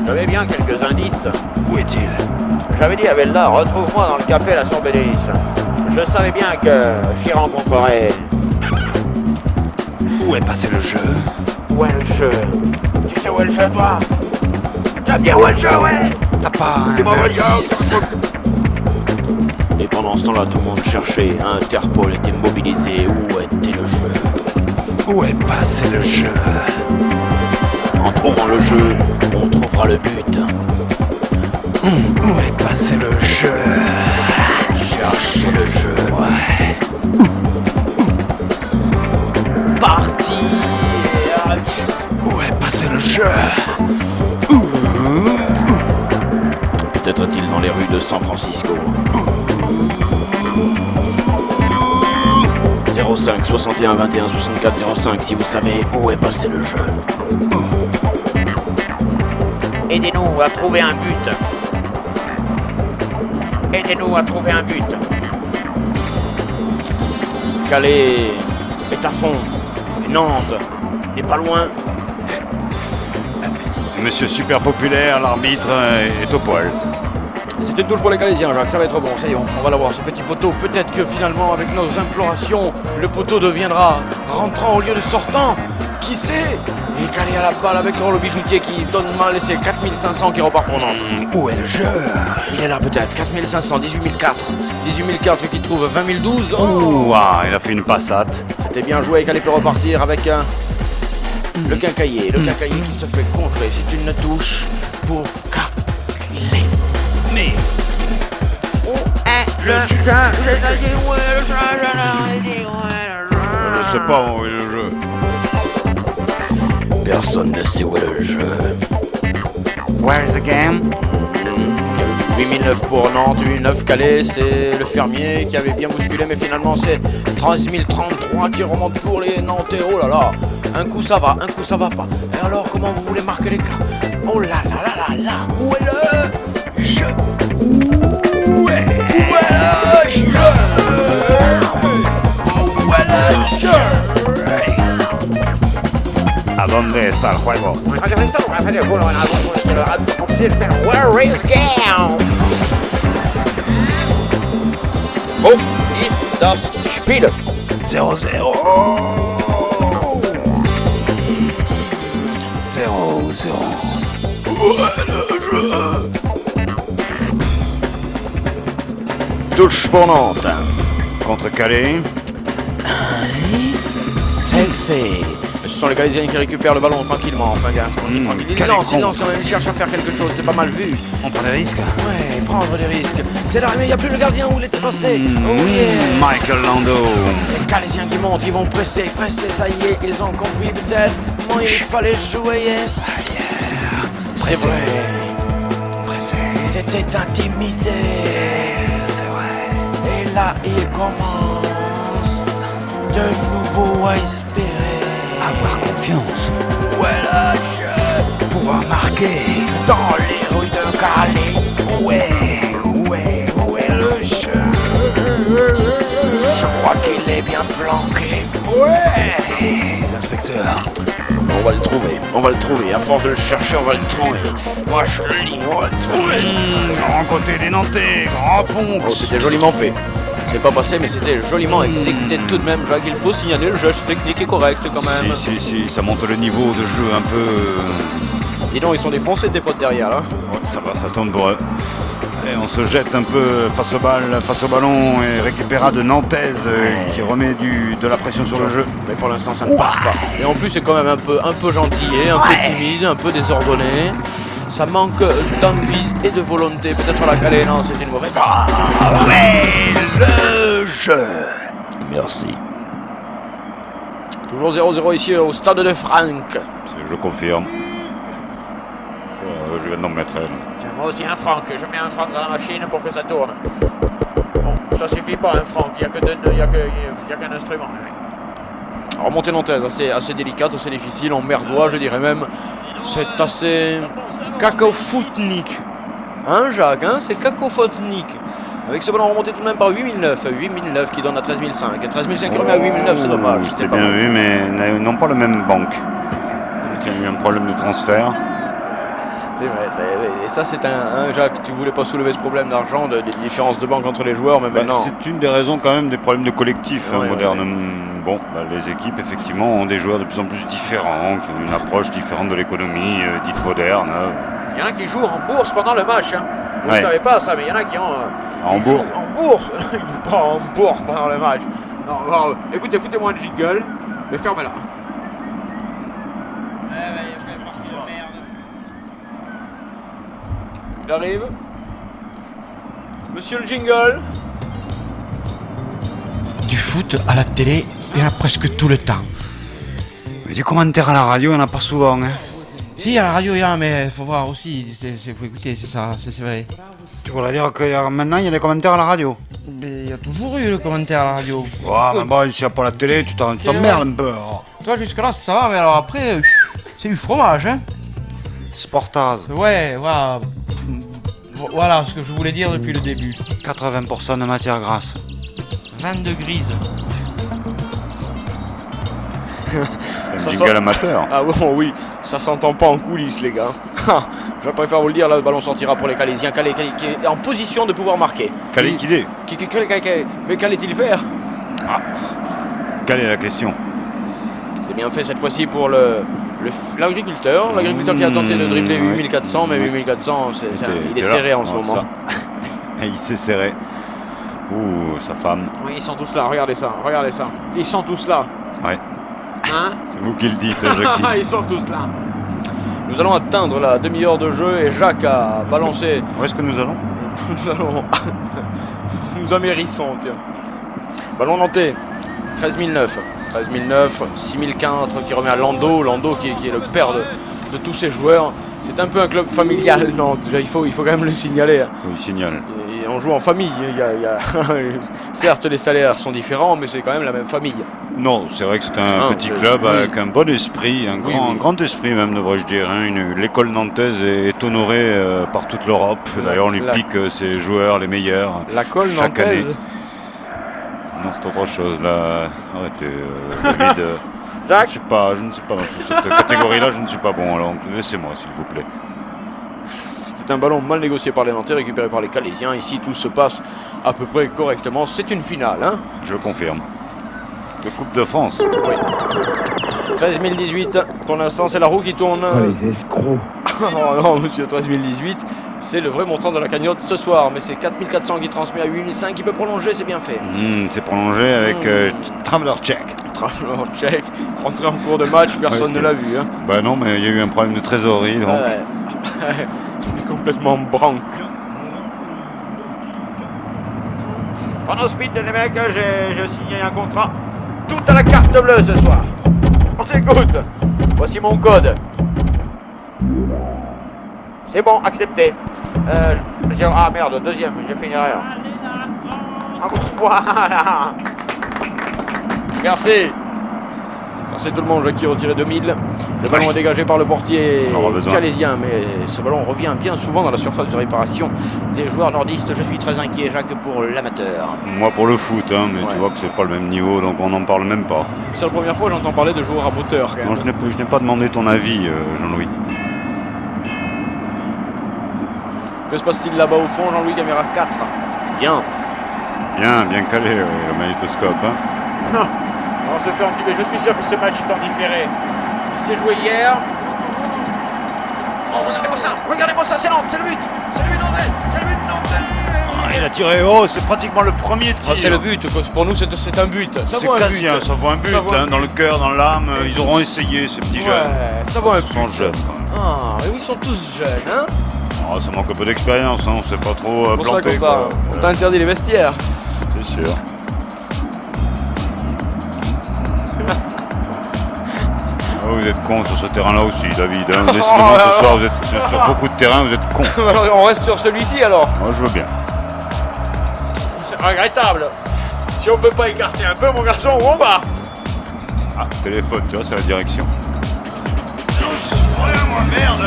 J'avais bien quelques indices. Où est-il? J'avais dit à Velda, retrouve-moi dans le café La Sorbellis. Je savais bien que Chiran concourait. Où est passé le jeu? Où est le jeu? Tu sais où est le jeu, toi? Tu sais bien où est le jeu, ouais? T'as pas un indice? Et pendant ce temps-là, tout le monde cherchait. Interpol était mobilisé. Où était le jeu? Où est passé le jeu? En trouvant le jeu, on trouvera le but. Où est passé le jeu? Cherchez le jeu. Ouais. Parti. Où est passé le jeu? Peut-être est-il dans les rues de San Francisco. 05 61 21 64 05 si vous savez où est passé le jeu. Aidez-nous à trouver un but. Calais est à fond. Et Nantes n'est pas loin. Monsieur super populaire, l'arbitre est au poil. C'est une touche pour les Calaisiens, Jacques, ça va être bon, ça y est, on va l'avoir, ce petit poteau. Peut-être que finalement, avec nos implorations, le poteau deviendra rentrant au lieu de sortant. qui c'est? Et Calais à la balle avec le bijoutier qui donne mal et c'est 4500 qui repart pour Nantes. Où est le jeu? Il est là peut-être, 4500, 18004. 18004 qui trouve 20012. Oh, il a fait une passade. C'était bien joué, Calais peut repartir avec le quincaillier. Le quincaillier qui se fait contrer. C'est une touche pour Calais. Mais Le chat, je sais pas où est le jeu. Personne ne sait où est le jeu. Where is the game? 8009 pour Nantes, 8009 Calais, c'est le fermier qui avait bien bousculé, mais finalement c'est 13033 qui remonte pour les Nantais. Oh là là, un coup ça va pas. Et alors comment vous voulez marquer les cas? Oh là là là là là, où est le jeu? Où est le jeu? Où est le jeu? ¿A dónde está el juego? Where is game? Wo ist das Spiel? 0-0. 0-0. Touche pour Nantes. Contre Calais. C'est fait. Ce sont les Calaisiens qui récupèrent le ballon tranquillement. Enfin, gars, tranquille. Il lance quand même, il cherche à faire quelque chose, c'est pas mal vu. On prend des risques. Ouais, prendre des risques. C'est là, mais il n'y a plus le gardien où il était passé. Oh yeah. Michael Lando. Les Calaisiens qui montent, ils vont presser, ça y est, ils ont compris peut-être comment il fallait jouer hier. C'est vrai. Pressé. Ils étaient intimidés. C'est vrai. Et là, ils commencent de nouveau à espérer. Avoir confiance. Ouais, là, je... Pouvoir marquer. Dans les rues de Calais. Où est le jeu? Je crois qu'il est bien planqué. Ouais. L'inspecteur. On va le trouver. À force de le chercher, on va le trouver. Moi, je le lis, on va le trouver. Grand côté des Nantais. Grand pont. Oh, c'était joliment fait. C'est pas passé, mais c'était joliment exécuté tout de même. Jacques, il faut signaler, le jeu technique est correct quand même. Si, ça monte le niveau de jeu un peu. Dis donc, ils sont défoncés tes potes derrière là. Ouais, ça va, ça tourne pour eux. Et on se jette un peu face au ballon et récupéra de Nantaise qui remet de la pression sur le jeu. Mais pour l'instant, ça ne passe pas. Et en plus, c'est quand même un peu gentillé, un peu timide, un peu désordonné. Ça manque d'envie et de volonté. Peut-être la Calais, non, c'est une mauvaise. Ouais, le jeu. Merci. Toujours 0-0 ici au stade de Franck. Je confirme. Je viens d'en mettre un. Tiens, moi aussi un franc, je mets un franc dans la machine pour que ça tourne. Bon, ça suffit pas un franc, il n'y a qu'un instrument. Remontée nantaise, assez délicate, assez difficile, en merdois, je dirais même. C'est assez cacophonique. Hein, Jacques, hein, c'est cacophonique. Avec ce ballon remonté tout de même par 8009. 8009 qui donne à 13005. Et 13005 qui remet à 8009, c'est dommage. C'était bien vu, mais ils n'ont pas le même banque. Il y a eu un problème de transfert. C'est vrai, et ça c'est Jacques, tu voulais pas soulever ce problème d'argent, des différences de banque entre les joueurs, mais maintenant... C'est une des raisons quand même des problèmes de collectif moderne. Ouais. Bon, les équipes effectivement ont des joueurs de plus en plus différents, qui ont une approche différente de l'économie dite moderne. Il y en a qui jouent en bourse pendant le match. Hein. Vous ne savez pas ça, mais il y en a qui ont... en bourse. En bourse. Ils jouent pas en bourse pendant le match. Non, écoutez, foutez-moi un jingle, mais fermez-la. Il arrive. Monsieur le jingle. Du foot à la télé, il y en a presque tout le temps. Mais du commentaire à la radio, il n'y en a pas souvent. Hein. Si, à la radio, il y en a, mais il faut voir aussi, il faut écouter, c'est ça, c'est vrai. Tu voudrais dire que maintenant, il y a des commentaires à la radio? Mais il y a toujours eu le commentaire à la radio. Ouais, mais bon, s'il n'y a pas la télé, tu t'emmerdes un peu. Oh. Toi, jusque-là, ça va, mais alors après, c'est du fromage, hein. Sportaz. Ouais, voilà. Voilà ce que je voulais dire depuis le début. 80% de matière grasse. 22 grises. C'est un jingle amateur. Ah bon, oui, ça s'entend pas en coulisses les gars. Je préfère vous le dire, là le ballon sortira pour les Calaisiens. Calais qui est en position de pouvoir marquer. Calais qu'il est. Mais qu'allait-il faire? Quelle est la question? C'est bien fait cette fois-ci pour l'agriculteur. L'agriculteur qui a tenté de dribbler 8400, mais 8400, il est serré en ce moment. Il s'est serré. Ouh, sa femme. Oui, ils sont tous là, regardez ça. Ils sont tous là. Ouais. Hein? C'est vous qui le dites, Jacques. Ils sont tous là. Nous allons atteindre la demi-heure de jeu et Jacques a balancé. Où est-ce que nous allons? Nous allons. Nous amérissons, tiens. Ballon nantais, 13009. 13009, 6004 qui remet à Lando. Lando qui est le père de tous ces joueurs. C'est un peu un club familial, Nantes. Il faut quand même le signaler. Oui, il signale. Et on joue en famille. Certes, les salaires sont différents, mais c'est quand même la même famille. Non, c'est vrai que c'est un petit club avec un bon esprit, un grand esprit même, devrais-je dire. Hein. L'école nantaise est honorée par toute l'Europe. D'ailleurs, on lui pique ses joueurs les meilleurs. La colle chaque nantaise. année. Non, c'est autre chose là. Arrêtez, David. Jacques. Je ne suis pas dans cette catégorie-là, je ne suis pas bon. Alors laissez-moi, s'il vous plaît. C'est un ballon mal négocié par les Nantais, récupéré par les Calaisiens. Ici, tout se passe à peu près correctement. C'est une finale, hein. Je confirme. De Coupe de France. Oui. 13018. Pour l'instant, c'est la roue qui tourne. Oh, les escrocs. Oh non, monsieur, 13018. C'est le vrai montant de la cagnotte ce soir. Mais c'est 4400 qui transmet à 8005. Qui peut prolonger, c'est bien fait. C'est prolongé avec Traveler Check. Traveler Check. Rentré en cours de match, personne ne l'a vu. Hein. Bah non, mais il y a eu un problème de trésorerie. Donc. C'était complètement branque. Pendant speed, les mecs, j'ai signé un contrat. Tout à la carte bleue ce soir. On t'écoute. Voici mon code. C'est bon, accepté. Ah merde, deuxième, j'ai fait une erreur. Voilà. Merci. Merci tout le monde, Jacques qui retiré 2000. Le ballon est dégagé par le portier calaisien, mais ce ballon revient bien souvent dans la surface de réparation des joueurs nordistes. Je suis très inquiet, Jacques, pour l'amateur. Moi pour le foot, hein, mais tu vois que c'est pas le même niveau, donc on n'en parle même pas. C'est la première fois que j'entends parler de joueurs à moteur. Non, je n'ai pas demandé ton avis, Jean-Louis. Que se passe-t-il là-bas au fond, Jean-Louis, caméra 4? Bien. Bien calé, le magnétoscope. Hein. On se fait entuber, je suis sûr que ce match est en différé. Il s'est joué hier. Oh, regardez-moi ça, c'est Nantes, c'est le but nantais. Il a tiré haut, c'est pratiquement le premier tir. C'est le but, pour nous c'est un but. Ça vaut un but. Ça vaut un but, dans le cœur, dans l'âme. Ils auront essayé, ces petits jeunes. Ça vaut un but. Ils sont jeunes quand même. Ah, ils sont tous jeunes, hein. Oh, ça manque un peu d'expérience, hein. On s'est pas trop planté. On t'a interdit les vestiaires. C'est sûr. Oh, vous êtes con sur ce terrain-là aussi, David. Hein. Décidément, ce soir, vous êtes sur beaucoup de terrains, vous êtes con. Alors, on reste sur celui-ci alors. Moi, je veux bien. C'est regrettable. Si on peut pas écarter un peu, mon garçon, où on va? Ah, téléphone, tu vois, c'est la direction. Non, je suis rien, moi, merde.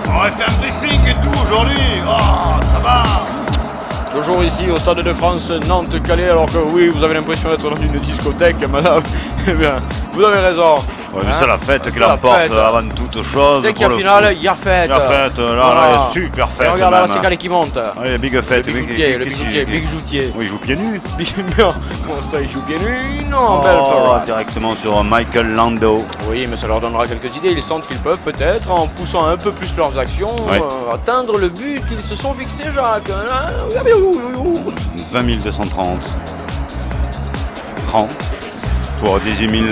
On aurait fait un briefing et tout aujourd'hui. Oh, ça va. Toujours ici au Stade de France, Nantes-Calais, alors que oui, vous avez l'impression d'être dans une discothèque, madame. Eh bien, vous avez raison. Ouais, mais c'est la fête qui l'emporte avant toute chose. Dès qu'il y a finale, il y a fête. Il y a fête, là, il y a super fête. Et regarde là, c'est Calais qui monte. Allez, big fête. Le big joutier. Oui, il joue pieds nus. Comment ça, il joue pieds nus? Non, belle parade. Directement sur Michael Lando. Oui, mais ça leur donnera quelques idées. Ils sentent qu'ils peuvent peut-être, en poussant un peu plus leurs actions, atteindre le but qu'ils se sont fixés, Jacques. 20 230 francs pour 18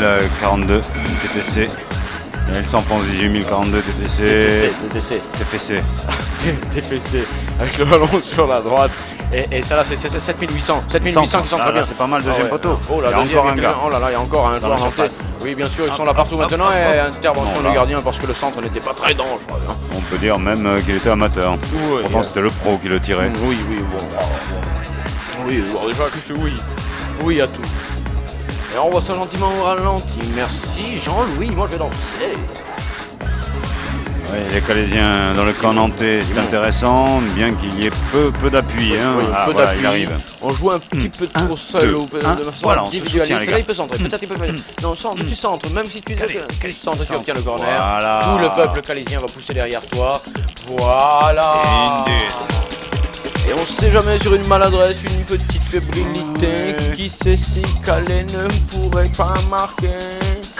042 TTC. Et il s'enfonce 18 042 TTC. TFC. Avec le ballon sur la droite. Et ça là, c'est 7800. 7800 qui sont très bien. C'est pas mal, deuxième poteau. Oh, il y a encore un gars. Oh là là, il y a encore un joueur nantais. Oui, bien sûr, ils sont là partout maintenant. Et intervention du gardien parce que le centre n'était pas très dangereux. On peut dire même qu'il était amateur. Pourtant, c'était le pro qui le tirait. Oui, bon. Oui, déjà, oui à tout. Et on voit ça gentiment au ralenti. Merci Jean-Louis, moi je vais danser. Oui, les Calaisiens dans le camp nantais, c'est intéressant, bien qu'il y ait peu d'appui. Hein. Oui, peu voilà, d'appui. il arrive. On joue un petit peu trop seul, de façon individualiste. Là, il peut centrer, peut-être il peut faire. Non, tu centres, même si tu centres, tu obtiens le corner. Voilà. Tout le peuple calaisien va pousser derrière toi. Voilà. Et on sait jamais sur une maladresse, une petite fébrilité. Qui sait si Calais ne pourrait pas marquer.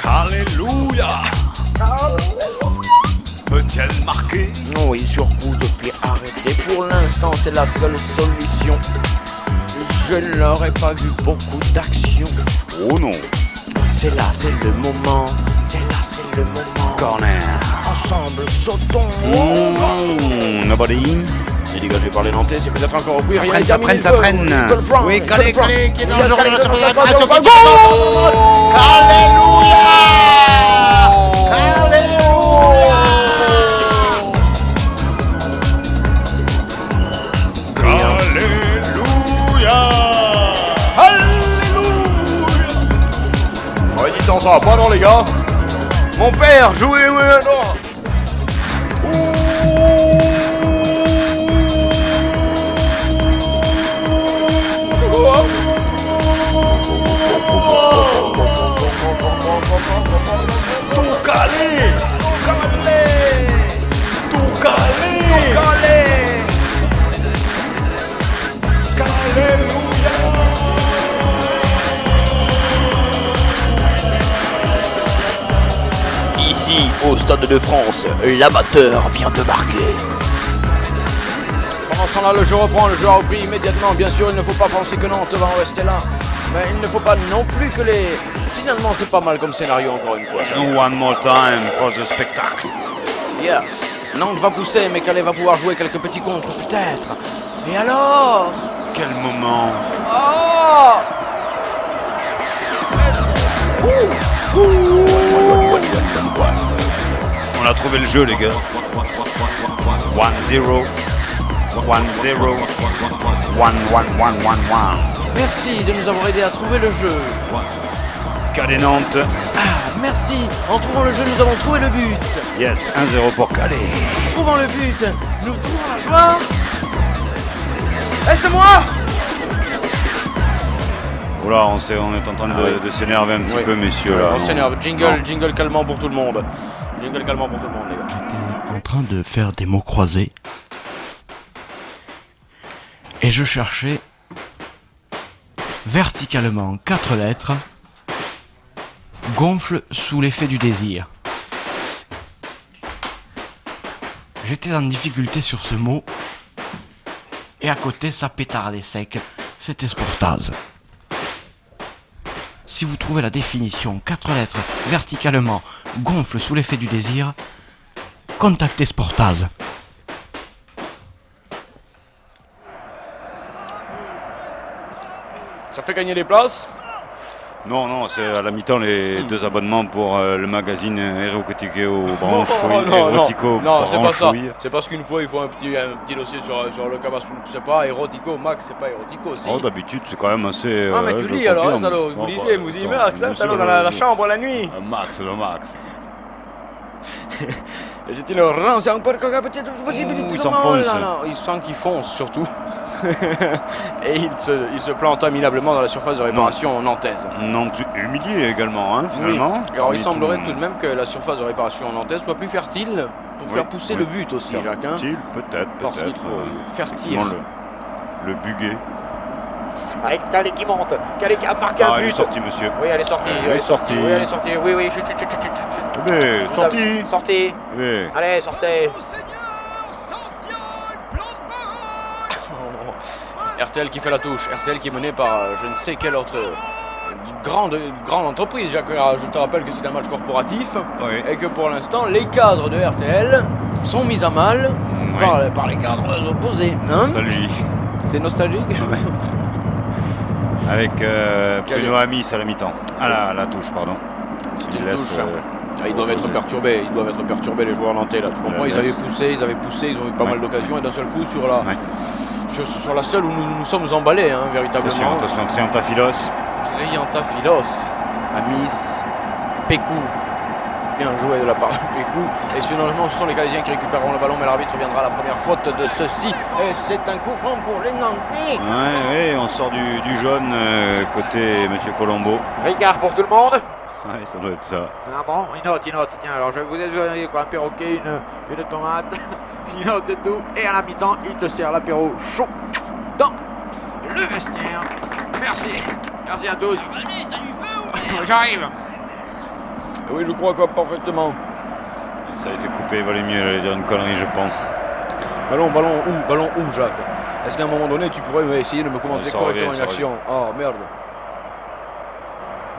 Alléluia. Peut-elle marquer? Oui, sur vous de plaît, arrêtez. Pour l'instant, c'est la seule solution. Je ne leur ai pas vu beaucoup d'action. Oh non. C'est là, c'est le moment. C'est là, c'est le moment. Corner. Ensemble, sautons. Nobody. C'est dégagé par les Nantais, c'est peut-être encore au cuir. Ça traîne. Oui, Calais qui est dans le jeu de la surface de réparation. Goal. Alléluia. Ouais, dis-t'en, ça va pas, non, les gars? Mon père, jouez, non. Tout calé. Ici, au Stade de France, l'amateur vient de marquer. Pendant ce temps-là, le jeu reprend, le jeu a repris immédiatement. Bien sûr, il ne faut pas penser que Nantes va en rester là. Mais il ne faut pas non plus que les... Finalement, c'est pas mal comme scénario, encore une fois. One more time for the spectacle. Yes. Nantes va pousser, mais Calais va pouvoir jouer quelques petits contres, peut-être. Et alors? Quel moment. Oh! On a trouvé le jeu, les gars. 1-0. 1-0. 1-1-1-1-1-1. Merci de nous avoir aidé à trouver le jeu. Calais Nantes. Ah, merci. En trouvant le jeu, nous avons trouvé le but. Yes, 1-0 pour Calais. Trouvant le but, nous trouvons la joie. Et c'est moi! Oula, on est en train de s'énerver un petit peu, messieurs. Là, on s'énerve. Jingle calmant pour tout le monde. Jingle calmant pour tout le monde, les gars. J'étais en train de faire des mots croisés. Et je cherchais verticalement 4 lettres. Gonfle sous l'effet du désir. J'étais en difficulté sur ce mot. Et à côté, ça pétardait sec. C'était Sportaz. Si vous trouvez la définition 4 lettres verticalement gonfle sous l'effet du désir, contactez Sportaz. Ça fait gagner des places. Non, c'est à la mi-temps les 2 abonnements pour le magazine Erotico Branchouille. Non, c'est pas ça. C'est parce qu'une fois il faut un petit dossier sur le Kama Sutra. C'est pas Erotico, Max, c'est pas Erotico. Si. Oh, d'habitude c'est quand même assez. Ah, mais tu lis alors, salaud. Vous lisez, vous dites Max, hein, salaud, dans la chambre la nuit. Max, le Max. Et c'est une rance, c'est encore une petite possibilité. Il s'enfonce. Il sent qu'il fonce surtout. Et il se plante minablement dans la surface de réparation nantaise. Nantes humilié également, hein, finalement. Oui. Alors il semblerait tout de même que la surface de réparation nantaise soit plus fertile pour faire pousser le but aussi, Jacques. Hein. Peut-être. Parce qu'il faut fertir. Le buguet. Avec Calais qui monte. Calais qui a marqué un but. Elle est sortie, monsieur. Oui, elle est sortie. Elle est sortie. Oui, elle est sortie. Oui. Chut. Mais, sortie. Sortie. Oui. Allez, sortez. RTL qui fait la touche. RTL qui est mené par je ne sais quelle autre grande entreprise. Jacques, je te rappelle que c'est un match corporatif. Oui. Et que pour l'instant, les cadres de RTL sont mis à mal par les cadres opposés. Hein? Nostalgie. C'est nostalgique. Avec Bruno Amis à la mi-temps. À la touche, pardon. C'est une touche. Ils doivent être perturbés, les joueurs nantais là. Tu comprends? Ils avaient poussé, ils ont eu pas mal d'occasions et d'un seul coup sur la seule où nous sommes emballés, hein, véritablement. Attention, Triantaphilos. Amis, Pécou. Bien joué de la part de Pécou. Et finalement, ce sont les Calaisiens qui récupéreront le ballon, mais l'arbitre viendra à la première faute de ceci. Et c'est un coup franc pour les Nantais. Ouais, on sort du jaune côté Monsieur Colombo. Ricard pour tout le monde. Ouais, ça doit être ça. Ah bon, il note. Tiens, alors je vais vous donner quoi, un perroquet, une tomate, il note tout. Et à la mi-temps, il te sert l'apéro chaud dans le vestiaire. Merci à tous. J'arrive. Oui, je crois que parfaitement. Ça a été coupé, il valait mieux aller dire une connerie, je pense. Ballon où, Jacques? Est-ce qu'à un moment donné, tu pourrais essayer de me commenter correctement une action? Oh, merde.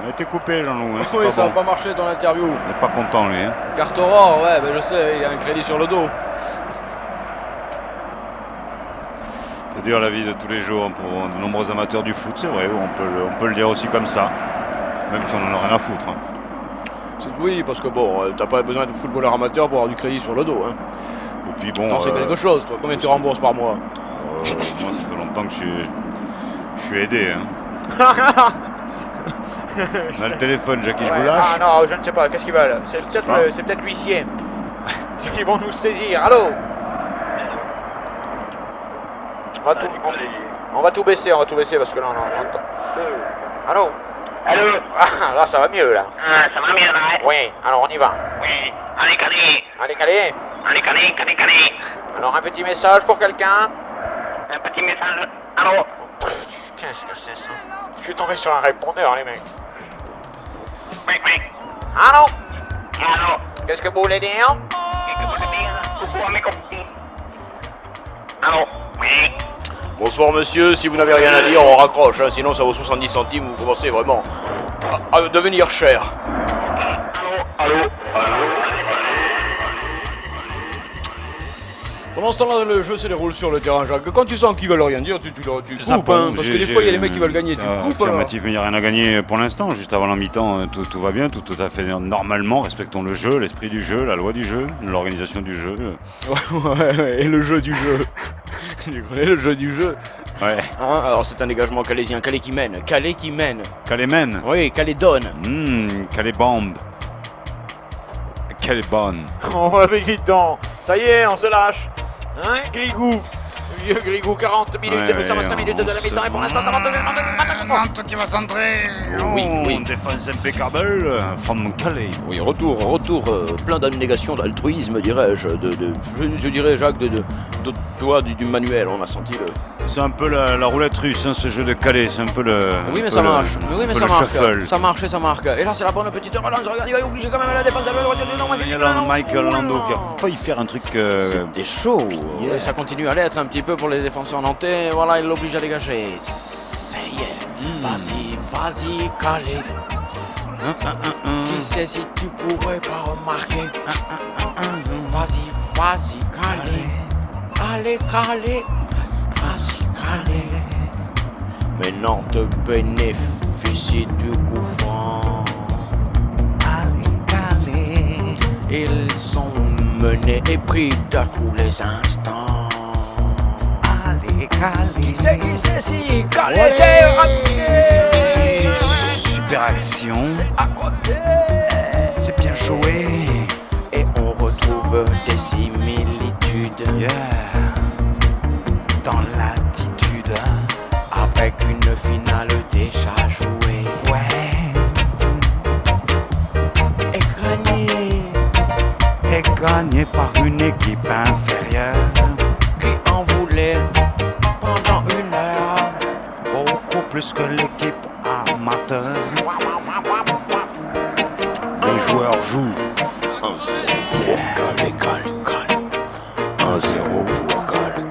Il a été coupé, Jean-Loup. Hein, Oui, ça n'a pas marché ton interview. Il n'est pas content, lui. Hein. Carte rare, ouais, ben je sais, il y a un crédit sur le dos. C'est dur la vie de tous les jours pour de nombreux amateurs du foot, c'est vrai, on peut le dire aussi comme ça. Même si on en a rien à foutre. Hein. Oui, parce que bon, t'as pas besoin de footballeur amateur pour avoir du crédit sur le dos. Hein. Et puis bon. Attends, c'est quelque chose, toi. Combien tu rembourses par mois? Moi, ça fait longtemps que je suis aidé. Hein. On a le téléphone, Jackie, je vous lâche. Ah non, je ne sais pas, qu'est-ce qu'ils veulent? C'est peut-être l'huissier. Ils vont nous saisir. Allô? On va tout baisser parce que là, on Allô? Allô? Ah, là, ça va mieux, là. Ah, ça va bien, là? Oui, alors on y va. Oui. Allez, calé. Allez, calé. Allez, calé, calé, calé. Alors, un petit message pour quelqu'un. Un petit message. Allô? Qu'est-ce que c'est ça? Je suis tombé sur un répondeur, les mecs. Oui, oui. Allô? Allô? Qu'est-ce que vous voulez dire? Qu'est-ce que vous voulez dire? Pourquoi mes compris? Allô? Oui. Bonsoir monsieur, si vous n'avez rien à dire, on raccroche, hein, sinon ça vaut 70 centimes, vous commencez vraiment à devenir cher. Allô? Allô? Allô? Pendant ce temps-là, le jeu se déroule sur le terrain, Jacques. Quand tu sens qu'ils veulent rien dire, tu Ça coupes, hein, bombe, parce que des fois il y a des mecs qui veulent gagner, tu coupes. Affirmatif, il n'y a rien à gagner pour l'instant. Juste avant la mi-temps, tout va bien, tout à fait normalement. Respectons le jeu, l'esprit du jeu, la loi du jeu, l'organisation du jeu. Ouais, et le jeu du jeu. Tu connais le jeu du jeu? Ouais. Hein, alors c'est un dégagement calaisien, Calais qui mène. Calais mène. Oui, Calais donne. Calais bombe. Calais bonne. Oh, mais dis donc. Ça y est, on se lâche. Hein, Grigou? Vieux Grigou, 40 minutes, Ouais, 25 minutes de la mi-temps, et pour l'instant, ça va Nantes qui va centrer. Oui. Défense impeccable. From Calais. Oui, retour, plein d'abnégation, d'altruisme, dirais-je, je dirais, Jacques, du manuel, on a senti le... C'est un peu la roulette russe, hein, ce jeu de Calais, c'est un peu le... Oui, mais ça marche, shuffle. ça marche et ça marque. Et là, c'est la bonne petite relance, regarde, il va obliger quand même la défense à Il y a Michael Lando qui a failli faire un truc... C'était chaud, Yeah. et ça continue à l'être un petit peu pour les défenseurs nantais, voilà, il l'oblige à dégager. Ça y est, vas-y, Calais. Qui sait si tu pourrais pas remarquer? Vas-y, Calais. Allez, Calais. Vas-y, Calais. Mais Nantes bénéficie du coup franc. Allez, Calais. Ils sont menés et pris à tous les instants. Allez, Calais. Qui sait si Calais c'est raté. Super action. C'est à côté. C'est bien joué. Et on retrouve des similitudes. Yeah. Dans l'attitude. Avec une finale déjà jouée. Ouais. Et gagné par une équipe inférieure. qui en voulait pendant une heure. Beaucoup plus que l'équipe amateur. Les joueurs jouent. 1-0 pour Calais. 1-0 pour Calais.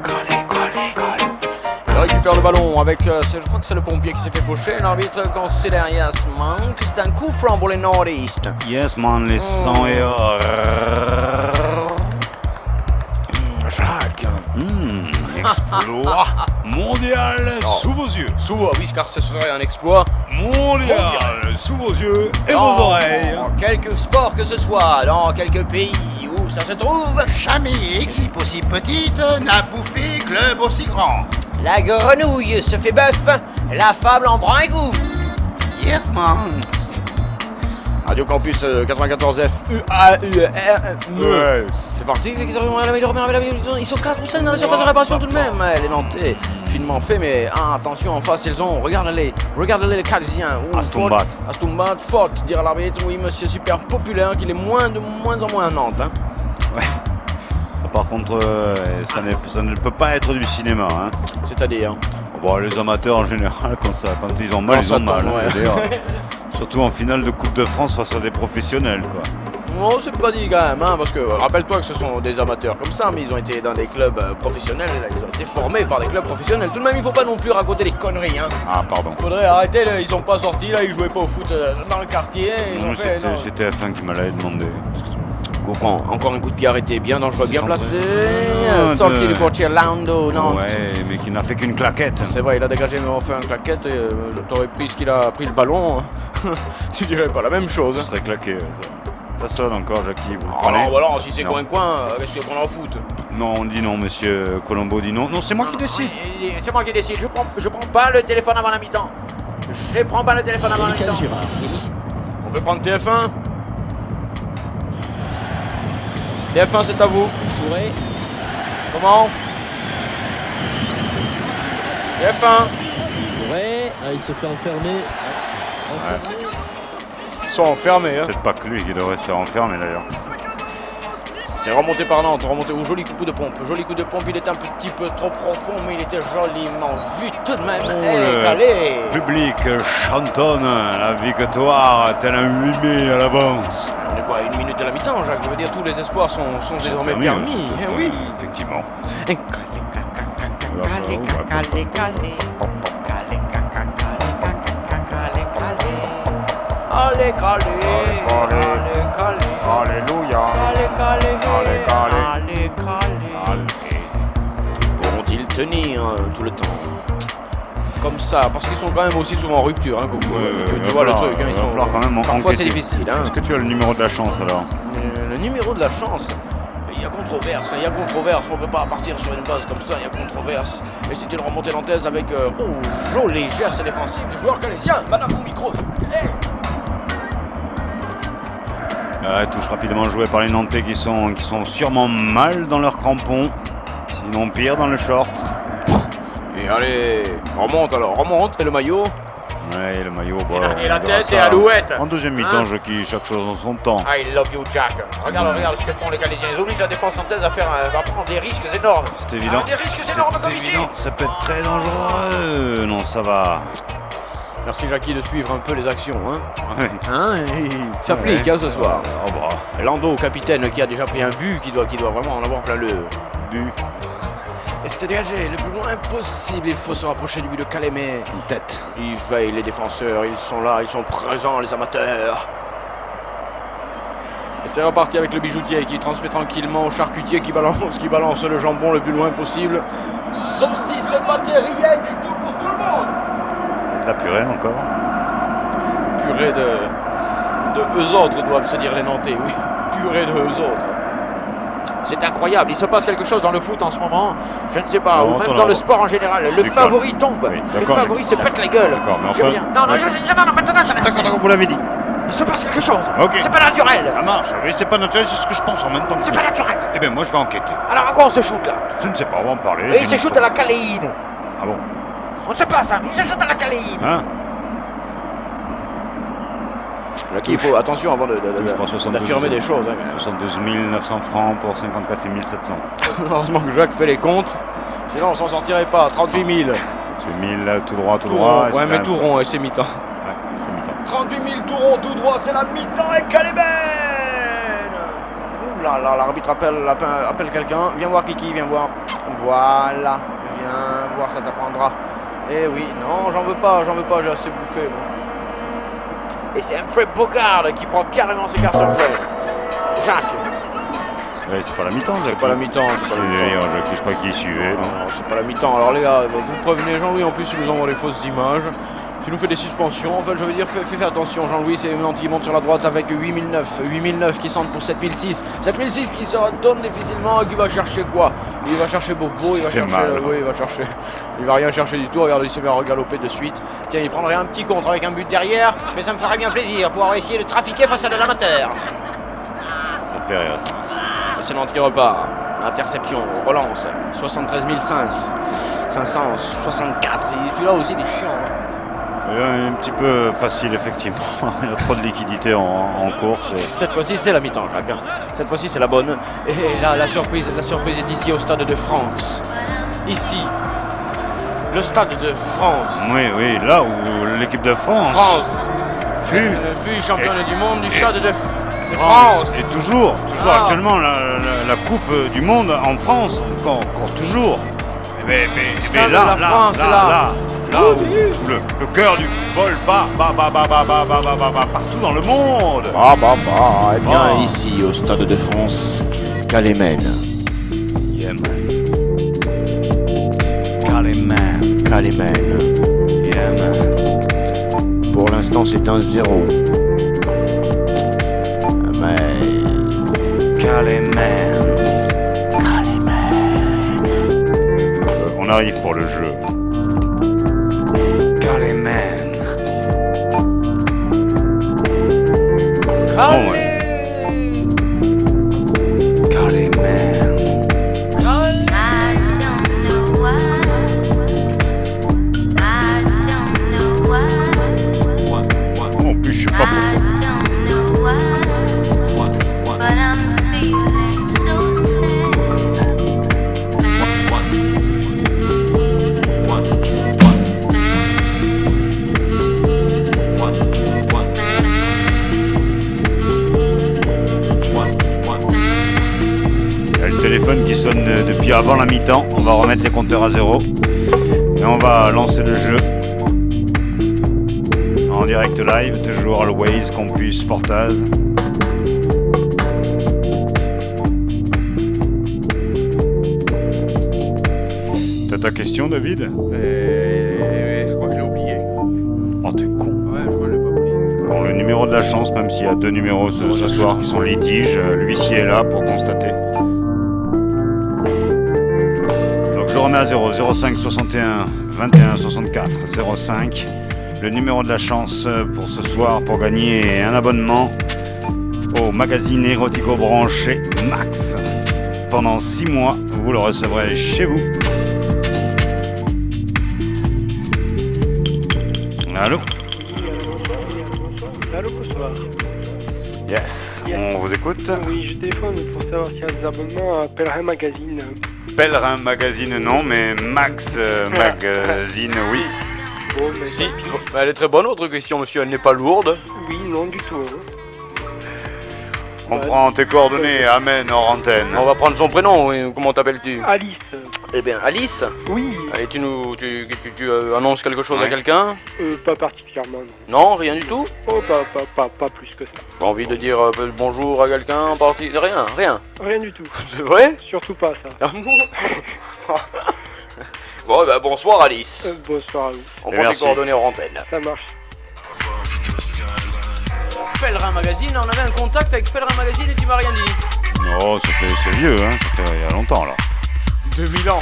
Il récupère le ballon avec, je crois que c'est le pompier qui s'est fait faucher. L'arbitre considère yes man que c'est un coup franc pour les nordistes. Yes man, les 100 et or. Jacques. Exploit mondial sous vos yeux. Oui, car ce serait un exploit Mondial sous vos yeux et dans vos oreilles. quelque sport que ce soit, dans quelque pays où ça se trouve. Jamais équipe aussi petite n'a bouffé club aussi grand. La grenouille se fait bœuf, la fable en prend un goût. Yes man. Radio Campus 94 F Ouais. C'est parti, ils sont 4 ou 5 dans la surface de réparation tout de même. Les Nantais, finement fait, mais attention, en face ils ont, regardez-les les Calisiens. Astumbat, faute, dira l'arbitre, oui monsieur super populaire, qu'il est de moins en moins à Nantes. Hein. Ouais. Par contre, ça ne peut pas être du cinéma. Hein. C'est-à-dire Bon, les amateurs en général, quand ils ont mal, ils ont mal. Ouais. D'ailleurs, Surtout en finale de Coupe de France face à des professionnels, quoi. Non, c'est pas dit quand même, hein, parce que rappelle-toi que ce sont des amateurs comme ça, mais ils ont été dans des clubs professionnels, là, ils ont été formés par des clubs professionnels. Tout de même, il faut pas non plus raconter des conneries. Hein. Ah, pardon. Faudrait arrêter, là, ils sont pas sortis, là, ils jouaient pas au foot dans le quartier. C'était F1 qui me l'avait demandé. Coup franc, encore un coup de pied arrêté, bien dangereux, bien placé. Sorti du portier Lando, non. Ouais, mais qui n'a fait qu'une claquette. C'est vrai, il a dégagé, mais on fait un claquette. Et t'aurais pris ce qu'il a pris le ballon. Tu dirais pas la même chose. Ça serait claqué, ça. Ça sonne encore, Jackie. Vous Oh non, bah non, si c'est coin-coin, qu'est-ce qu'on en fout? Non, on dit non, monsieur Colombo dit non. Non, c'est moi qui décide. C'est moi qui décide. Je prends pas le téléphone avant la mi-temps. Je prends pas le téléphone avant la mi-temps. On peut prendre TF1. TF1, c'est à vous. Touré. Comment? TF1. Touré. Ah, il se fait enfermer. Enfermé. Ils sont enfermés. Hein. Peut-être pas que lui qui devrait se faire enfermer d'ailleurs. C'est remonté par Nantes, remonté au joli coup de pompe. Joli coup de pompe, il était un petit peu trop profond, mais il était joliment vu tout de même. Le public chantonne la victoire tel un 8 mai à l'avance. On est quoi, 1 minute à la mi-temps, Jacques? Je veux dire, tous les espoirs sont désormais permis. Eh oui, effectivement. Allez, calé, Alléluia. allez, pourront-ils tenir tout le temps comme ça? Parce qu'ils sont quand même aussi souvent en rupture, hein, tu vois le truc, hein, il va falloir quand même parfois c'est difficile. Hein. Est-ce que tu as le numéro de la chance alors? Le numéro de la chance, il y a controverse, on peut pas partir sur une base comme ça, il y a controverse. Et c'est une remontée nantaise avec joli geste défensif du joueur calésien. Madame au micro, s'il vous plaît. Touche rapidement jouée par les Nantais qui sont sûrement mal dans leurs crampons, sinon pire dans le short. Et allez, remonte, et le maillot. Ouais, le maillot, Et la tête est alouette. En deuxième mi-temps, je qui chaque chose en son temps. I love you, Jack. Regarde ce que font les Calaisiens. Ils obligent la défense nantaise à va prendre des risques énormes. C'est évident. Des risques énormes comme ici. Ça peut être très dangereux. Non, ça va. Merci Jackie de suivre un peu les actions. Hein. Oui. Hein, il s'applique ce soir. Oh bah. Lando, capitaine, qui a déjà pris un but, qui doit vraiment en avoir plein le but. Et c'est dégagé le plus loin possible. Il faut se rapprocher du but de Calais, mais Une tête. ils veillent, les défenseurs, ils sont là, ils sont présents, les amateurs. Et c'est reparti avec le bijoutier qui transmet tranquillement au charcutier qui balance le jambon le plus loin possible. Saucisse, pâté, rillettes et tout pour tout le monde. De la purée encore. Purée de eux autres, doivent se dire les Nantais, oui. Purée de eux autres. C'est incroyable, il se passe quelque chose dans le foot en ce moment, je ne sais pas, Non, ou même dans le sport en général. Le favori tombe, Oui, le d'accord, favori se pète la gueule. D'accord, mais Je enfin- viens. Non, maintenant j'arrête. D'accord, vous l'avez dit. Il se passe quelque chose. Ok. C'est pas naturel. Ça marche. Oui, c'est pas naturel, c'est ce que je pense en même temps. C'est pas naturel. Eh bien, moi, je vais enquêter. Alors à quoi on se shoot là? Je ne sais pas, on va en parler. Et il se shoot à la caléine. Ah bon? On ne sait pas ça, il se shoot à la caléine. Hein? Jackie, il faut attention avant Touche pour 72 d'affirmer des choses. Hein. 72 900 francs pour 54 700. Heureusement que Jacques fait les comptes, sinon on s'en sortirait pas. 38 000. 38 000 tout droit, tout Tout droit. rond. Ouais, mais tout rond, et c'est mi-temps. Ouais, c'est mi-temps. 38 000 tout rond, tout droit, c'est la mi-temps et Calébène. Ouh là là, l'arbitre appelle quelqu'un. Viens voir Kiki, viens voir. Voilà, viens voir, ça t'apprendra. Eh oui, non, j'en veux pas, j'ai assez bouffé. Moi. Et c'est Humphrey Bogart qui prend carrément ses cartons jaunes. Jacques. Ouais, c'est pas la mi-temps, Jacques. C'est pas la mi-temps, c'est pas la mi-temps. Jacques, je crois qu'il suivait. Non, non, c'est pas la mi-temps. Alors les gars, vous prévenez Jean-Louis, en plus il nous envoie des fausses images. Tu nous fais des suspensions. En fait, je veux dire, fais attention. Jean-Louis, c'est Nantes qui monte sur la droite avec 8009. 8009 qui centre pour 7006. 7006 qui se retourne difficilement et qui va chercher quoi? Il va chercher Bobo, il va chercher. Oui, il va chercher. Il va rien chercher du tout. Regarde, il se met à regaloper de suite. Tiens, il prendrait un petit contre avec un but derrière. Mais ça me ferait bien plaisir pour essayer de trafiquer face à de l'amateur. Ça fait rire, ça. C'est Nantes qui repart. Interception, relance. 73 564. Celui-là aussi, il est chiant. Hein. Un petit peu facile, effectivement. Il y a trop de liquidité en course. Cette fois-ci, c'est la mi-temps, Jacques. Cette fois-ci, c'est la bonne. Et là, la surprise est ici, au stade de France. Ici, le stade de France. Oui, là où l'équipe de France. Le FUI, championne du monde du stade de France. Et toujours actuellement la Coupe du Monde en France, encore toujours. Mais là, où le cœur du football bat partout dans le monde. Eh bien, ici, au Stade de France, Calais mène. Yeah, man. Calais mène. Yeah, man. Pour l'instant, c'est 1-0. Mais... Calais mène. On arrive pour le jeu. Calais mène. Oh, ouais. Calais mène. En plus, je sais pas pourquoi. Il y a le téléphone qui sonne depuis avant la mi-temps. On va remettre les compteurs à zéro. Et on va lancer le jeu. En direct live, toujours Always, Campus, Portaz. T'as ta question, David? Je crois que je l'ai oublié. Oh, t'es con. Ouais, je crois que je l'ai pas pris. Bon, le numéro de la chance, même s'il y a deux numéros ce soir qui sont litiges, l'huissier est là pour constater. Donc je remets à 0, 05 61 21 64 05. Le numéro de la chance pour ce soir pour gagner un abonnement au magazine érotico branché Max. Pendant 6 mois, vous le recevrez chez vous. Allô? Allô, bonsoir. Yes, on vous écoute. Oui, je téléphone pour savoir s'il y a des abonnements à Pèlerin Magazine. Pèlerin Magazine, non, mais Max Magazine, oui. Bon, mais Si, elle est très bonne votre question, monsieur, elle n'est pas lourde. oui, non, du tout. Hein. On prend tes coordonnées, amène hors antenne. On va prendre son prénom, oui. Comment t'appelles-tu? Alice. Eh bien, Alice. Oui, Allez, tu annonces quelque chose à quelqu'un? pas particulièrement. Non, rien du tout? Oh, pas plus que ça. Pas envie de dire bonjour à quelqu'un en partie? Rien. Rien du tout. C'est vrai? Surtout pas ça. Bon, bah, bonsoir Alice. Bonsoir à vous. On Et prend tes merci. coordonnées en antenne. Ça marche. Pèlerin Magazine, on avait un contact avec Pèlerin Magazine et tu m'as rien dit. Non, c'est vieux, hein, ça fait il y a longtemps là. 2000 ans.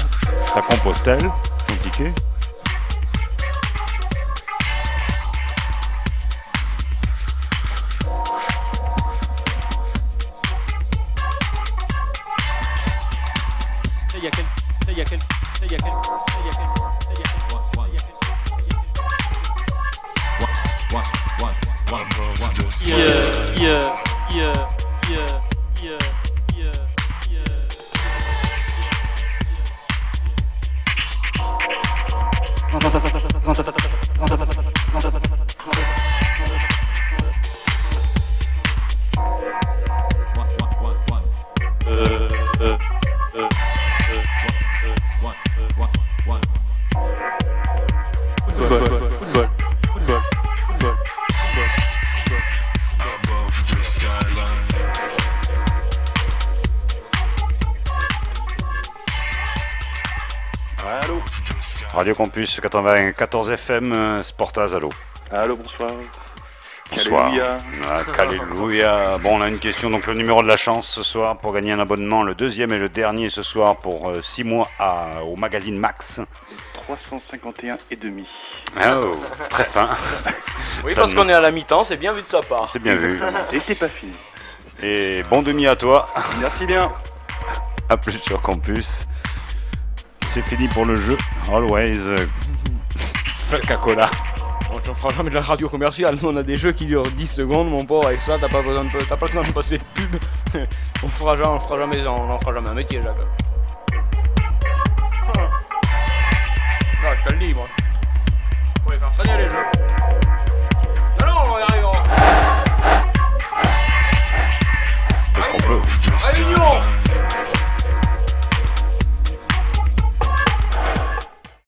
Ta Compostelle, ton ticket. Radio Campus 94 FM, Sportaz, allô. Allô, bonsoir. Bonsoir. Alléluia. Alléluia. Bon, on a une question, donc le numéro de la chance ce soir pour gagner un abonnement, le deuxième et le dernier ce soir pour 6 mois au magazine Max. 351 et demi. Oh, très fin. Oui, Ça parce me- qu'on est à la mi-temps, c'est bien vu de sa part. C'est bien vu. Et c'est pas fini. Et bon demi à toi. Merci bien. À plus sur Campus. C'est fini pour le jeu. Always. Fuck à cola. On ne fera jamais de la radio commerciale. Nous, on a des jeux qui durent 10 secondes, mon pauvre. Avec ça, t'as pas besoin de passer de pub. On fera jamais un métier, Jacques. Ah, je te le dis, moi. Faut les faire traîner, les jeux.